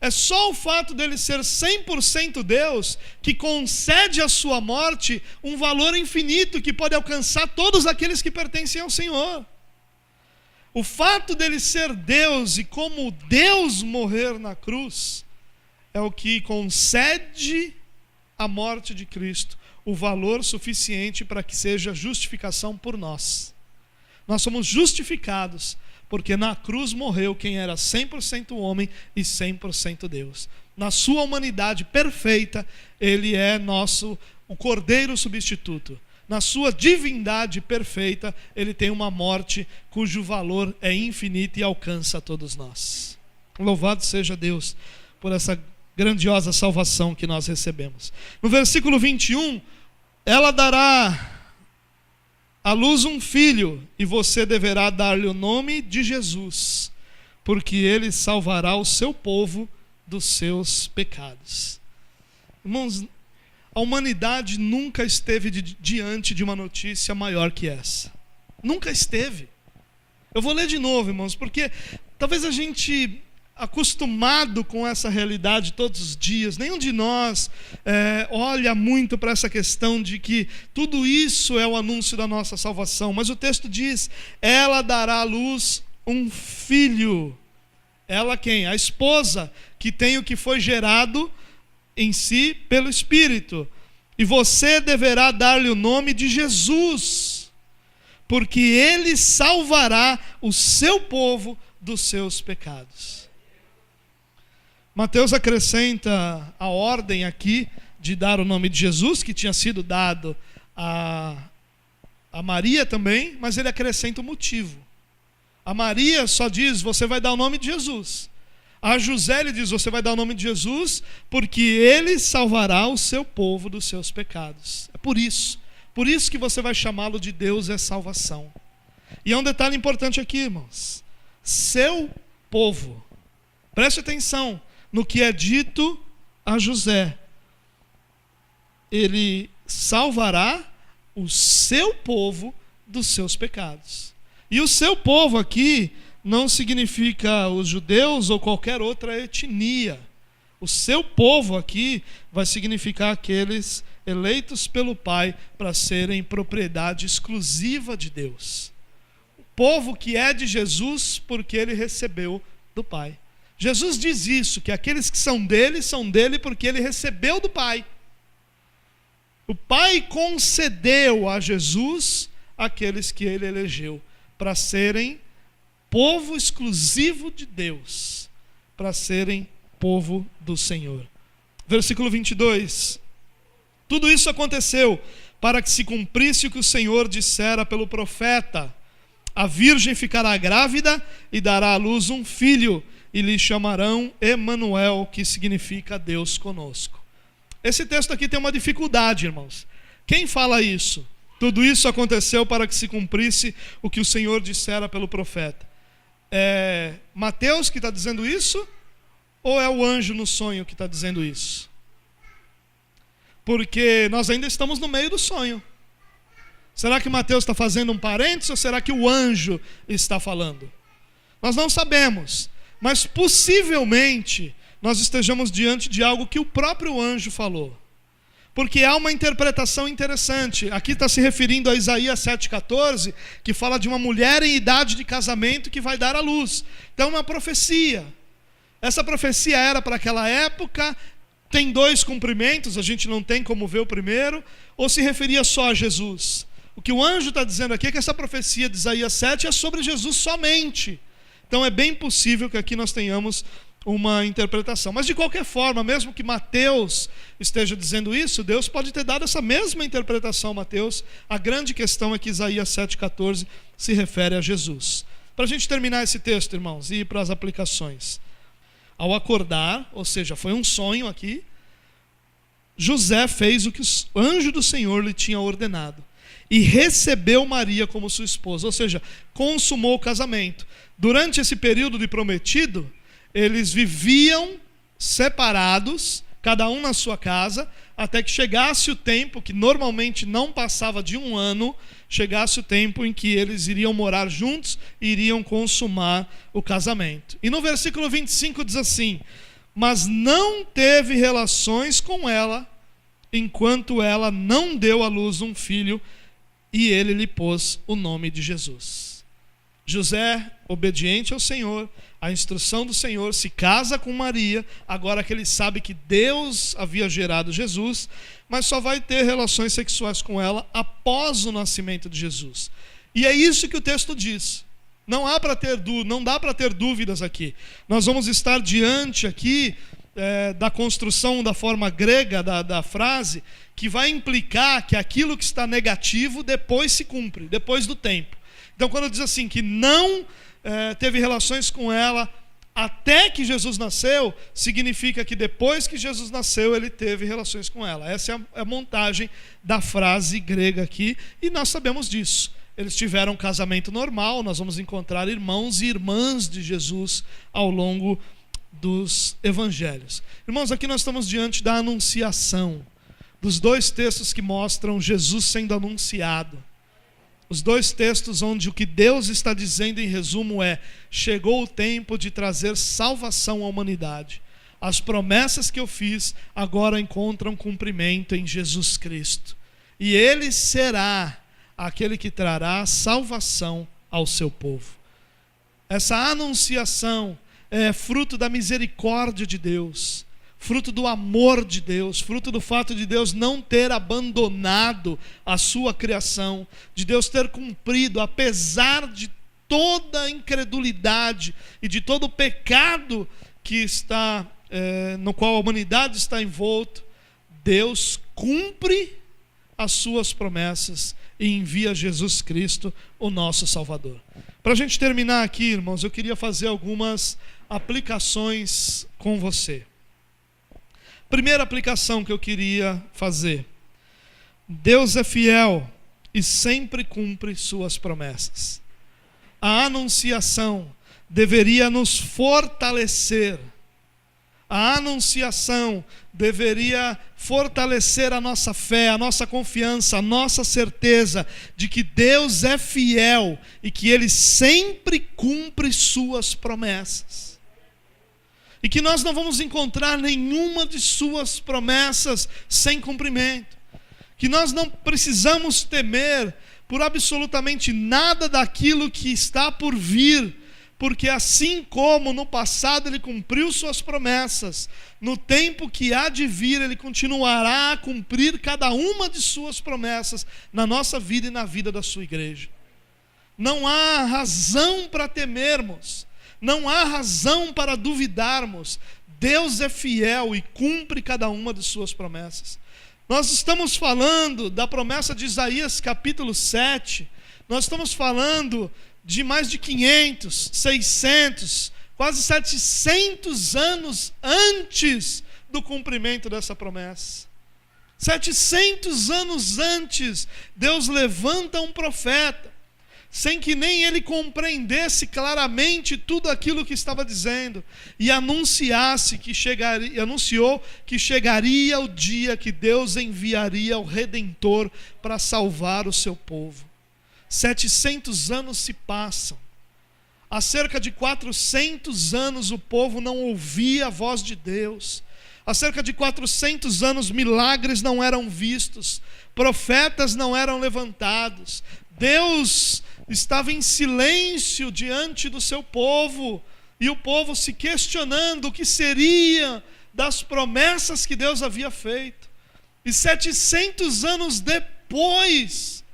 É só o fato dele ser 100% Deus que concede à sua morte um valor infinito que pode alcançar todos aqueles que pertencem ao Senhor. O fato dele ser Deus e como Deus morrer na cruz é o que concede à morte de Cristo o valor suficiente para que seja justificação por nós. Nós somos justificados porque na cruz morreu quem era 100% homem e 100% Deus. Na sua humanidade perfeita, ele é o Cordeiro substituto. Na sua divindade perfeita, ele tem uma morte cujo valor é infinito e alcança a todos nós. Louvado seja Deus por essa grandiosa salvação que nós recebemos. No versículo 21, ela dará à luz um filho, e você deverá dar-lhe o nome de Jesus, porque ele salvará o seu povo dos seus pecados. Irmãos, a humanidade nunca esteve diante de uma notícia maior que essa. Nunca esteve. Eu vou ler de novo, irmãos, porque talvez a gente, acostumado com essa realidade todos os dias, nenhum de nós olha muito para essa questão de que tudo isso é o anúncio da nossa salvação. Mas o texto diz: ela dará à luz um filho. Ela quem? A esposa, que tem o que foi gerado em si pelo Espírito. E você deverá dar-lhe o nome de Jesus, porque ele salvará o seu povo dos seus pecados. Mateus acrescenta a ordem aqui de dar o nome de Jesus, que tinha sido dado a Maria também, mas ele acrescenta o motivo. A Maria só diz: você vai dar o nome de Jesus. A José ele diz: você vai dar o nome de Jesus, porque ele salvará o seu povo dos seus pecados. É por isso que você vai chamá-lo de Deus é salvação. E há um detalhe importante aqui, irmãos: seu povo. Preste atenção no que é dito a José. Ele salvará o seu povo dos seus pecados. E o seu povo aqui não significa os judeus ou qualquer outra etnia. O seu povo aqui vai significar aqueles eleitos pelo Pai para serem propriedade exclusiva de Deus. O povo que é de Jesus porque ele recebeu do Pai. Jesus diz isso, que aqueles que são dele porque ele recebeu do Pai. O Pai concedeu a Jesus aqueles que ele elegeu para serem povo exclusivo de Deus, para serem povo do Senhor. Versículo 22. Tudo isso aconteceu para que se cumprisse o que o Senhor dissera pelo profeta: a virgem ficará grávida e dará à luz um filho, e lhe chamarão Emanuel, que significa Deus conosco. Esse texto aqui tem uma dificuldade, irmãos. Quem fala isso? Tudo isso aconteceu para que se cumprisse o que o Senhor dissera pelo profeta. É Mateus que está dizendo isso? Ou é o anjo no sonho que está dizendo isso? Porque nós ainda estamos no meio do sonho. Será que Mateus está fazendo um parênteses ou será que o anjo está falando? Nós não sabemos, mas possivelmente nós estejamos diante de algo que o próprio anjo falou. Porque há uma interpretação interessante. Aqui está se referindo a Isaías 7,14, que fala de uma mulher em idade de casamento que vai dar à luz. Então é uma profecia. Essa profecia era para aquela época, tem dois cumprimentos, a gente não tem como ver o primeiro, ou se referia só a Jesus. O que o anjo está dizendo aqui é que essa profecia de Isaías 7 é sobre Jesus somente. Então é bem possível que aqui nós tenhamos uma interpretação. Mas de qualquer forma, mesmo que Mateus esteja dizendo isso, Deus pode ter dado essa mesma interpretação a Mateus. A grande questão é que Isaías 7,14 se refere a Jesus. Para a gente terminar esse texto, irmãos, e ir para as aplicações. Ao acordar, ou seja, foi um sonho aqui, José fez o que o anjo do Senhor lhe tinha ordenado. e recebeu Maria como sua esposa, ou seja, consumou o casamento. Durante esse período de prometido, eles viviam separados, cada um na sua casa, até que chegasse o tempo, que normalmente não passava de 1 ano, chegasse o tempo em que eles iriam morar juntos e iriam consumar o casamento. E no versículo 25 diz assim: mas não teve relações com ela, enquanto ela não deu à luz um filho, e ele lhe pôs o nome de Jesus. José, obediente ao Senhor, a instrução do Senhor, se casa com Maria, agora que ele sabe que Deus havia gerado Jesus, mas só vai ter relações sexuais com ela após o nascimento de Jesus. E é isso que o texto diz. Não dá para ter dúvidas aqui. Nós vamos estar diante aqui da construção da forma grega da frase, que vai implicar que aquilo que está negativo depois se cumpre, depois do tempo. Então, quando diz assim que não teve relações com ela até que Jesus nasceu, significa que depois que Jesus nasceu, ele teve relações com ela. Essa é a montagem da frase grega aqui, e nós sabemos disso. Eles tiveram um casamento normal, nós vamos encontrar irmãos e irmãs de Jesus ao longo dos evangelhos. Irmãos, aqui nós estamos diante da anunciação, dos 2 textos que mostram Jesus sendo anunciado. Os 2 textos onde o que Deus está dizendo em resumo é: chegou o tempo de trazer salvação à humanidade. As promessas que eu fiz agora encontram cumprimento em Jesus Cristo. E Ele será aquele que trará salvação ao seu povo. Essa anunciação é fruto da misericórdia de Deus, fruto do amor de Deus, fruto do fato de Deus não ter abandonado a sua criação, de Deus ter cumprido, apesar de toda a incredulidade e de todo o pecado que está, no qual a humanidade está envolta. Deus cumpre as suas promessas e envia Jesus Cristo, o nosso Salvador. Para a gente terminar aqui, irmãos, eu queria fazer algumas aplicações com você. Primeira aplicação que eu queria fazer: Deus é fiel e sempre cumpre suas promessas. A anunciação deveria nos fortalecer. A anunciação deveria fortalecer a nossa fé, a nossa confiança, a nossa certeza de que Deus é fiel e que Ele sempre cumpre suas promessas. E que nós não vamos encontrar nenhuma de suas promessas sem cumprimento. Que nós não precisamos temer por absolutamente nada daquilo que está por vir, porque assim como no passado Ele cumpriu suas promessas, no tempo que há de vir Ele continuará a cumprir cada uma de suas promessas na nossa vida e na vida da sua igreja. Não há razão para temermos, não há razão para duvidarmos. Deus é fiel e cumpre cada uma de suas promessas. Nós estamos falando da promessa de Isaías capítulo 7, nós estamos falando de mais de 500, 600, quase 700 anos antes do cumprimento dessa promessa. 700 anos antes, Deus levanta um profeta, sem que nem ele compreendesse claramente tudo aquilo que estava dizendo, e anunciou que chegaria o dia que Deus enviaria o Redentor para salvar o seu povo. 700 anos se passam. Há cerca de 400 anos o povo não ouvia a voz de Deus. Há cerca de 400 anos milagres não eram vistos, profetas não eram levantados. Deus estava em silêncio diante do seu povo, e o povo se questionando o que seria das promessas que Deus havia feito. E 700 anos depois,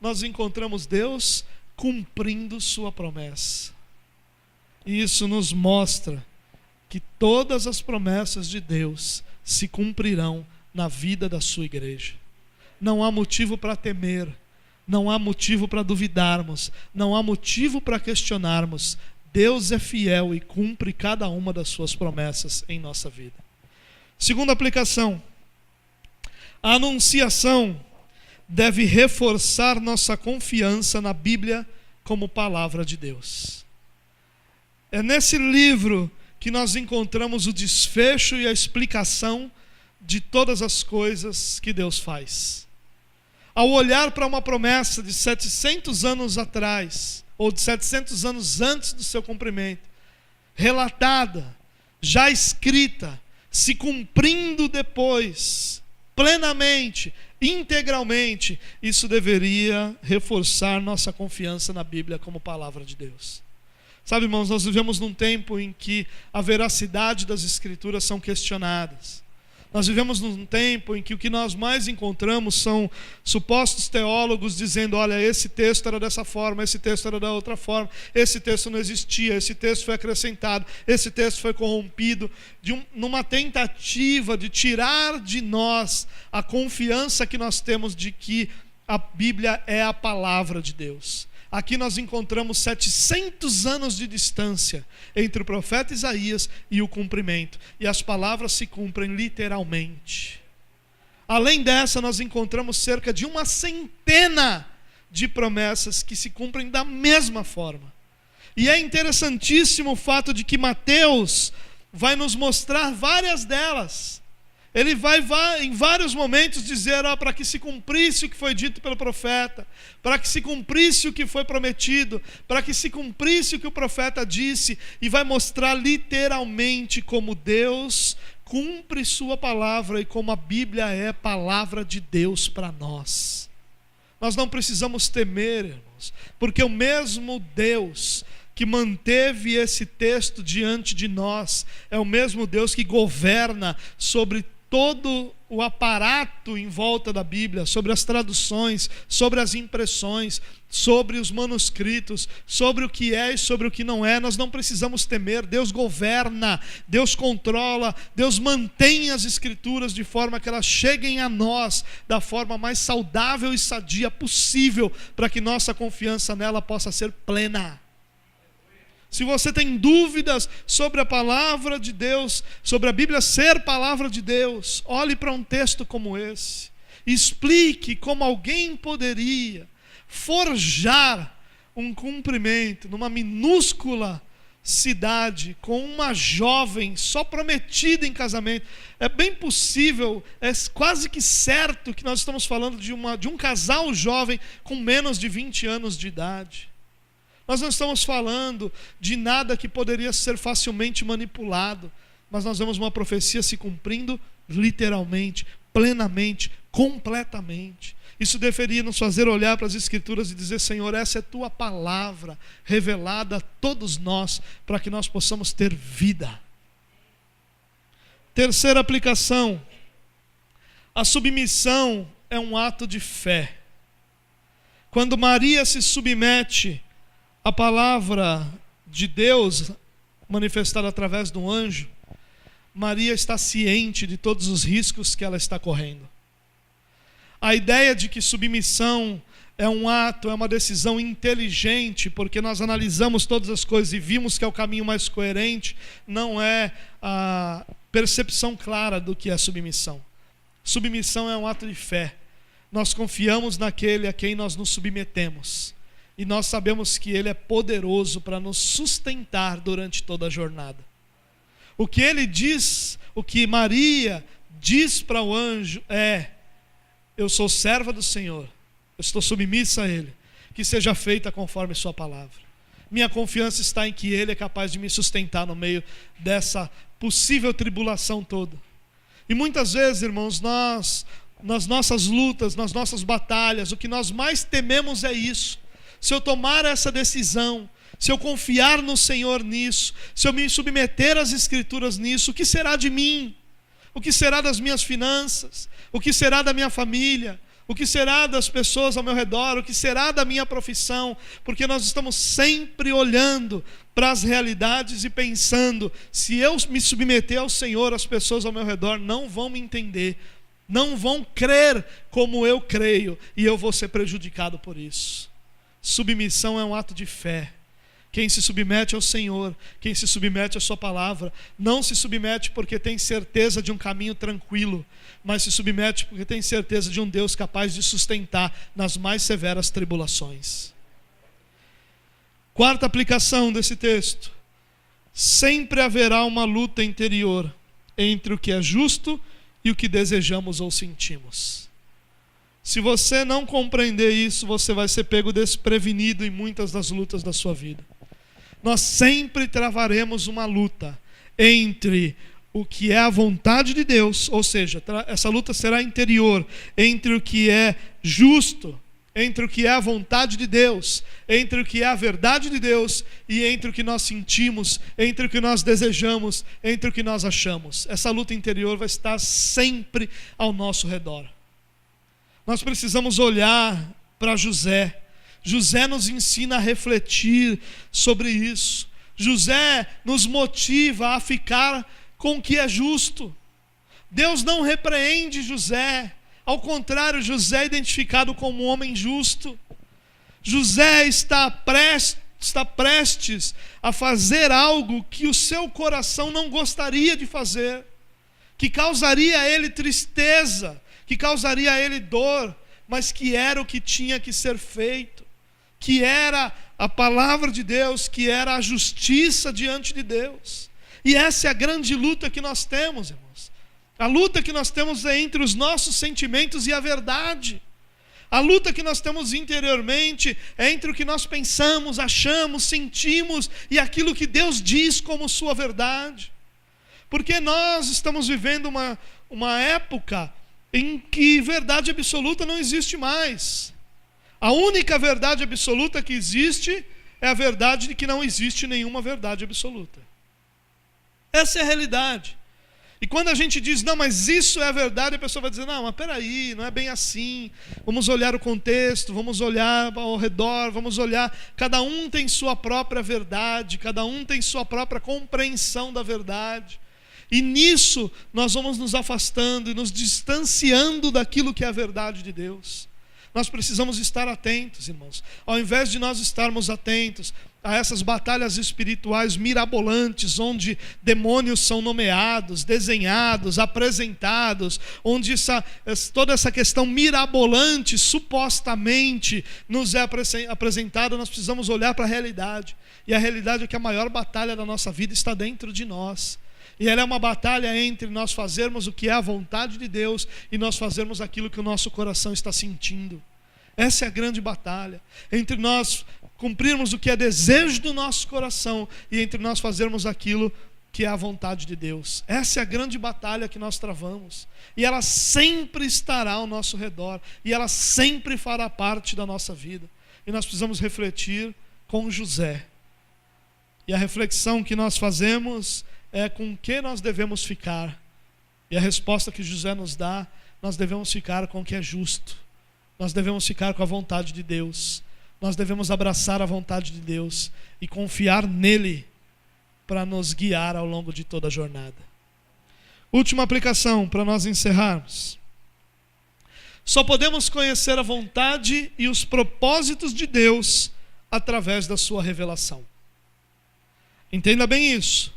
nós encontramos Deus cumprindo sua promessa. E isso nos mostra que todas as promessas de Deus se cumprirão na vida da sua igreja. Não há motivo para temer, não há motivo para duvidarmos, não há motivo para questionarmos. Deus é fiel e cumpre cada uma das suas promessas em nossa vida. Segunda aplicação: a anunciação deve reforçar nossa confiança na Bíblia como palavra de Deus. É nesse livro que nós encontramos o desfecho e a explicação de todas as coisas que Deus faz. Ao olhar para uma promessa de 700 anos atrás, ou de 700 anos antes do seu cumprimento, relatada, já escrita, se cumprindo depois, plenamente, integralmente, isso deveria reforçar nossa confiança na Bíblia como palavra de Deus. Sabe, irmãos, nós vivemos num tempo em que a veracidade das Escrituras são questionadas. Nós vivemos num tempo em que o que nós mais encontramos são supostos teólogos dizendo: olha, esse texto era dessa forma, esse texto era da outra forma, esse texto não existia, esse texto foi acrescentado, esse texto foi corrompido, numa tentativa de tirar de nós a confiança que nós temos de que a Bíblia é a palavra de Deus. Aqui nós encontramos 700 anos de distância entre o profeta Isaías e o cumprimento. E as palavras se cumprem literalmente. Além dessa, nós encontramos cerca de 100 de promessas que se cumprem da mesma forma. E é interessantíssimo o fato de que Mateus vai nos mostrar várias delas. Ele vai em vários momentos dizer: para que se cumprisse o que foi dito pelo profeta, para que se cumprisse o que foi prometido, para que se cumprisse o que o profeta disse, e vai mostrar literalmente como Deus cumpre sua palavra e como a Bíblia é palavra de Deus para nós. Nós não precisamos temer, irmãos, porque o mesmo Deus que manteve esse texto diante de nós é o mesmo Deus que governa sobre todo o aparato em volta da Bíblia, sobre as traduções, sobre as impressões, sobre os manuscritos, sobre o que é e sobre o que não é. Nós não precisamos temer. Deus governa, Deus controla, Deus mantém as Escrituras de forma que elas cheguem a nós da forma mais saudável e sadia possível, para que nossa confiança nela possa ser plena. Se você tem dúvidas sobre a palavra de Deus, sobre a Bíblia ser palavra de Deus, olhe para um texto como esse. Explique como alguém poderia forjar um cumprimento numa minúscula cidade com uma jovem só prometida em casamento. É bem possível, é quase que certo que nós estamos falando de um casal jovem com menos de 20 anos de idade. Nós não estamos falando de nada que poderia ser facilmente manipulado, mas nós vemos uma profecia se cumprindo literalmente, plenamente, completamente. Isso deveria nos fazer olhar para as Escrituras e dizer: Senhor, essa é tua palavra revelada a todos nós, para que nós possamos ter vida. Terceira aplicação: a submissão é um ato de fé. Quando Maria se submete a palavra de Deus manifestada através de um anjo, Maria está ciente de todos os riscos que ela está correndo. A ideia de que submissão é um ato, é uma decisão inteligente, porque nós analisamos todas as coisas e vimos que é o caminho mais coerente, não é a percepção clara do que é submissão. Submissão é um ato de fé. Nós confiamos naquele a quem nós nos submetemos. E nós sabemos que Ele é poderoso para nos sustentar durante toda a jornada. O que Ele diz, o que Maria diz para o anjo é: eu sou serva do Senhor, eu estou submissa a Ele, que seja feita conforme Sua palavra. Minha confiança está em que Ele é capaz de me sustentar no meio dessa possível tribulação toda. E muitas vezes, irmãos, nós, nas nossas lutas, nas nossas batalhas, o que nós mais tememos é isso. Se eu tomar essa decisão, se eu confiar no Senhor nisso, se eu me submeter às Escrituras nisso, o que será de mim? O que será das minhas finanças? O que será da minha família? O que será das pessoas ao meu redor? O que será da minha profissão? Porque nós estamos sempre olhando para as realidades e pensando: se eu me submeter ao Senhor, as pessoas ao meu redor não vão me entender, não vão crer como eu creio, e eu vou ser prejudicado por isso. Submissão é um ato de fé. Quem se submete ao Senhor, quem se submete à sua palavra, não se submete porque tem certeza de um caminho tranquilo, mas se submete porque tem certeza de um Deus capaz de sustentar nas mais severas tribulações. Quarta aplicação desse texto: sempre haverá uma luta interior entre o que é justo e o que desejamos ou sentimos. Se você não compreender isso, você vai ser pego desprevenido em muitas das lutas da sua vida. Nós sempre travaremos uma luta entre o que é a vontade de Deus, ou seja, essa luta será interior, entre o que é justo, entre o que é a vontade de Deus, entre o que é a verdade de Deus e entre o que nós sentimos, entre o que nós desejamos, entre o que nós achamos. Essa luta interior vai estar sempre ao nosso redor. Nós precisamos olhar para José. José nos ensina a refletir sobre isso. José nos motiva a ficar com o que é justo. Deus não repreende José. Ao contrário, José é identificado como um homem justo. José está prestes a fazer algo que o seu coração não gostaria de fazer, que causaria a ele tristeza, que causaria a ele dor, mas que era o que tinha que ser feito, que era a palavra de Deus, que era a justiça diante de Deus. E essa é a grande luta que nós temos, irmãos. A luta que nós temos é entre os nossos sentimentos e a verdade. A luta que nós temos interiormente é entre o que nós pensamos, achamos, sentimos e aquilo que Deus diz como sua verdade. Porque nós estamos vivendo uma época em que verdade absoluta não existe mais. A única verdade absoluta que existe é a verdade de que não existe nenhuma verdade absoluta. Essa é a realidade. E quando a gente diz, não, mas isso é a verdade, a pessoa vai dizer, não, mas peraí, não é bem assim. Vamos olhar o contexto, vamos olhar ao redor, vamos olhar. Cada um tem sua própria verdade, cada um tem sua própria compreensão da verdade. E nisso nós vamos nos afastando e nos distanciando daquilo que é a verdade de Deus. Nós precisamos estar atentos, irmãos. Ao invés de nós estarmos atentos a essas batalhas espirituais mirabolantes, onde demônios são nomeados, desenhados, apresentados, onde toda essa questão mirabolante supostamente nos é apresentada, nós precisamos olhar para a realidade. E a realidade é que a maior batalha da nossa vida está dentro de nós. E ela é uma batalha entre nós fazermos o que é a vontade de Deus e nós fazermos aquilo que o nosso coração está sentindo. Essa é a grande batalha. Entre nós cumprirmos o que é desejo do nosso coração e entre nós fazermos aquilo que é a vontade de Deus. Essa é a grande batalha que nós travamos. E ela sempre estará ao nosso redor. E ela sempre fará parte da nossa vida. E nós precisamos refletir com José. E a reflexão que nós fazemos é com que nós devemos ficar. E a resposta que José nos dá, nós devemos ficar com o que é justo. Nós devemos ficar com a vontade de Deus. Nós devemos abraçar a vontade de Deus e confiar nele para nos guiar ao longo de toda a jornada. Última aplicação para nós encerrarmos. Só podemos conhecer a vontade e os propósitos de Deus através da sua revelação. Entenda bem isso.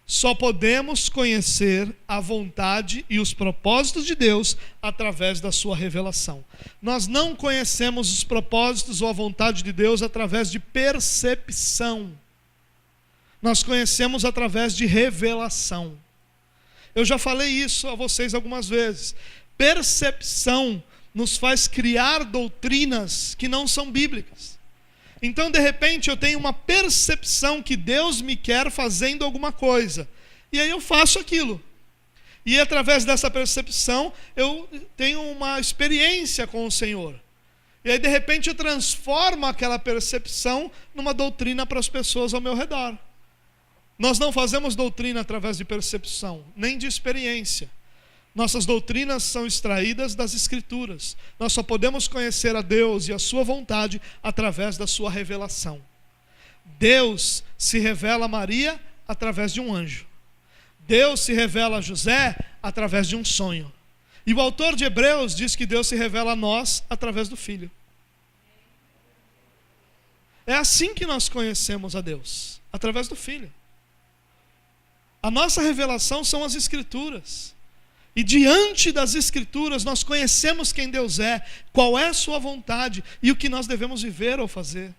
Só podemos conhecer a vontade e os propósitos de Deus através da sua revelação. Nós não conhecemos os propósitos ou a vontade de Deus através de percepção. Nós conhecemos através de revelação. Eu já falei isso a vocês algumas vezes. Percepção nos faz criar doutrinas que não são bíblicas. Então, de repente, eu tenho uma percepção que Deus me quer fazendo alguma coisa. E aí eu faço aquilo. E através dessa percepção, eu tenho uma experiência com o Senhor. E aí, de repente, eu transformo aquela percepção numa doutrina para as pessoas ao meu redor. Nós não fazemos doutrina através de percepção, nem de experiência. Nossas doutrinas são extraídas das Escrituras. Nós só podemos conhecer a Deus e a sua vontade através da sua revelação. Deus se revela a Maria através de um anjo. Deus se revela a José através de um sonho. E o autor de Hebreus diz que Deus se revela a nós através do Filho. É assim que nós conhecemos a Deus, através do Filho. A nossa revelação são as Escrituras. E diante das Escrituras nós conhecemos quem Deus é, qual é a sua vontade e o que nós devemos viver ou fazer.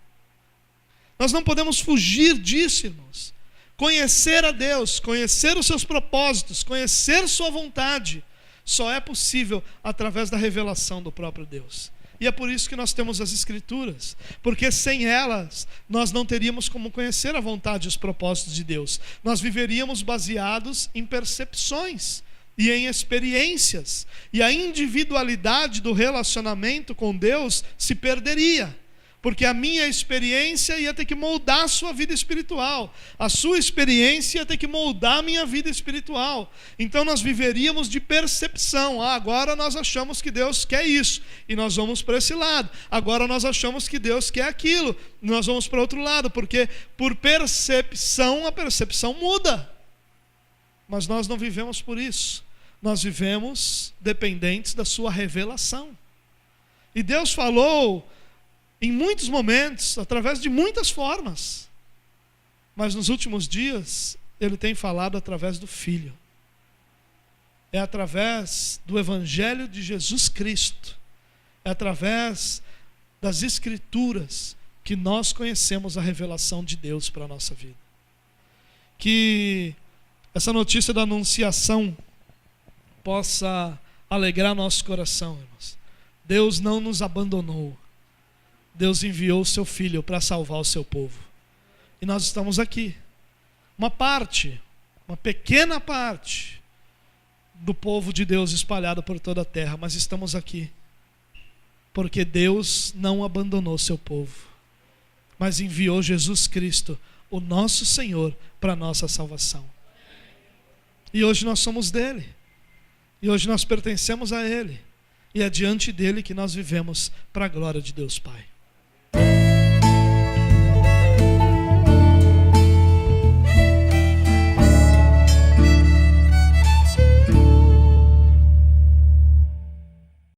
Nós não podemos fugir disso, irmãos. Conhecer a Deus, conhecer os seus propósitos, conhecer sua vontade, só é possível através da revelação do próprio Deus. E é por isso que nós temos as Escrituras, porque sem elas nós não teríamos como conhecer a vontade e os propósitos de Deus. Nós viveríamos baseados em percepções e em experiências, e a individualidade do relacionamento com Deus se perderia, porque a minha experiência ia ter que moldar a sua vida espiritual, a sua experiência ia ter que moldar a minha vida espiritual. Então nós viveríamos de percepção. Agora nós achamos que Deus quer isso, e nós vamos para esse lado. Agora nós achamos que Deus quer aquilo, e nós vamos para outro lado, porque por percepção, a percepção muda. Mas nós não vivemos por isso. Nós vivemos dependentes da sua revelação. E Deus falou em muitos momentos, através de muitas formas. Mas nos últimos dias, Ele tem falado através do Filho. É através do Evangelho de Jesus Cristo. É através das Escrituras que nós conhecemos a revelação de Deus para a nossa vida. Que essa notícia da anunciação possa alegrar nosso coração, irmãos. Deus não nos abandonou. Deus enviou o seu Filho para salvar o seu povo. E nós estamos aqui. Uma pequena parte do povo de Deus espalhado por toda a terra, mas estamos aqui porque Deus não abandonou o seu povo, mas enviou Jesus Cristo, o nosso Senhor, para a nossa salvação. E hoje nós somos dele. E hoje nós pertencemos a Ele. E é diante dele que nós vivemos para a glória de Deus Pai.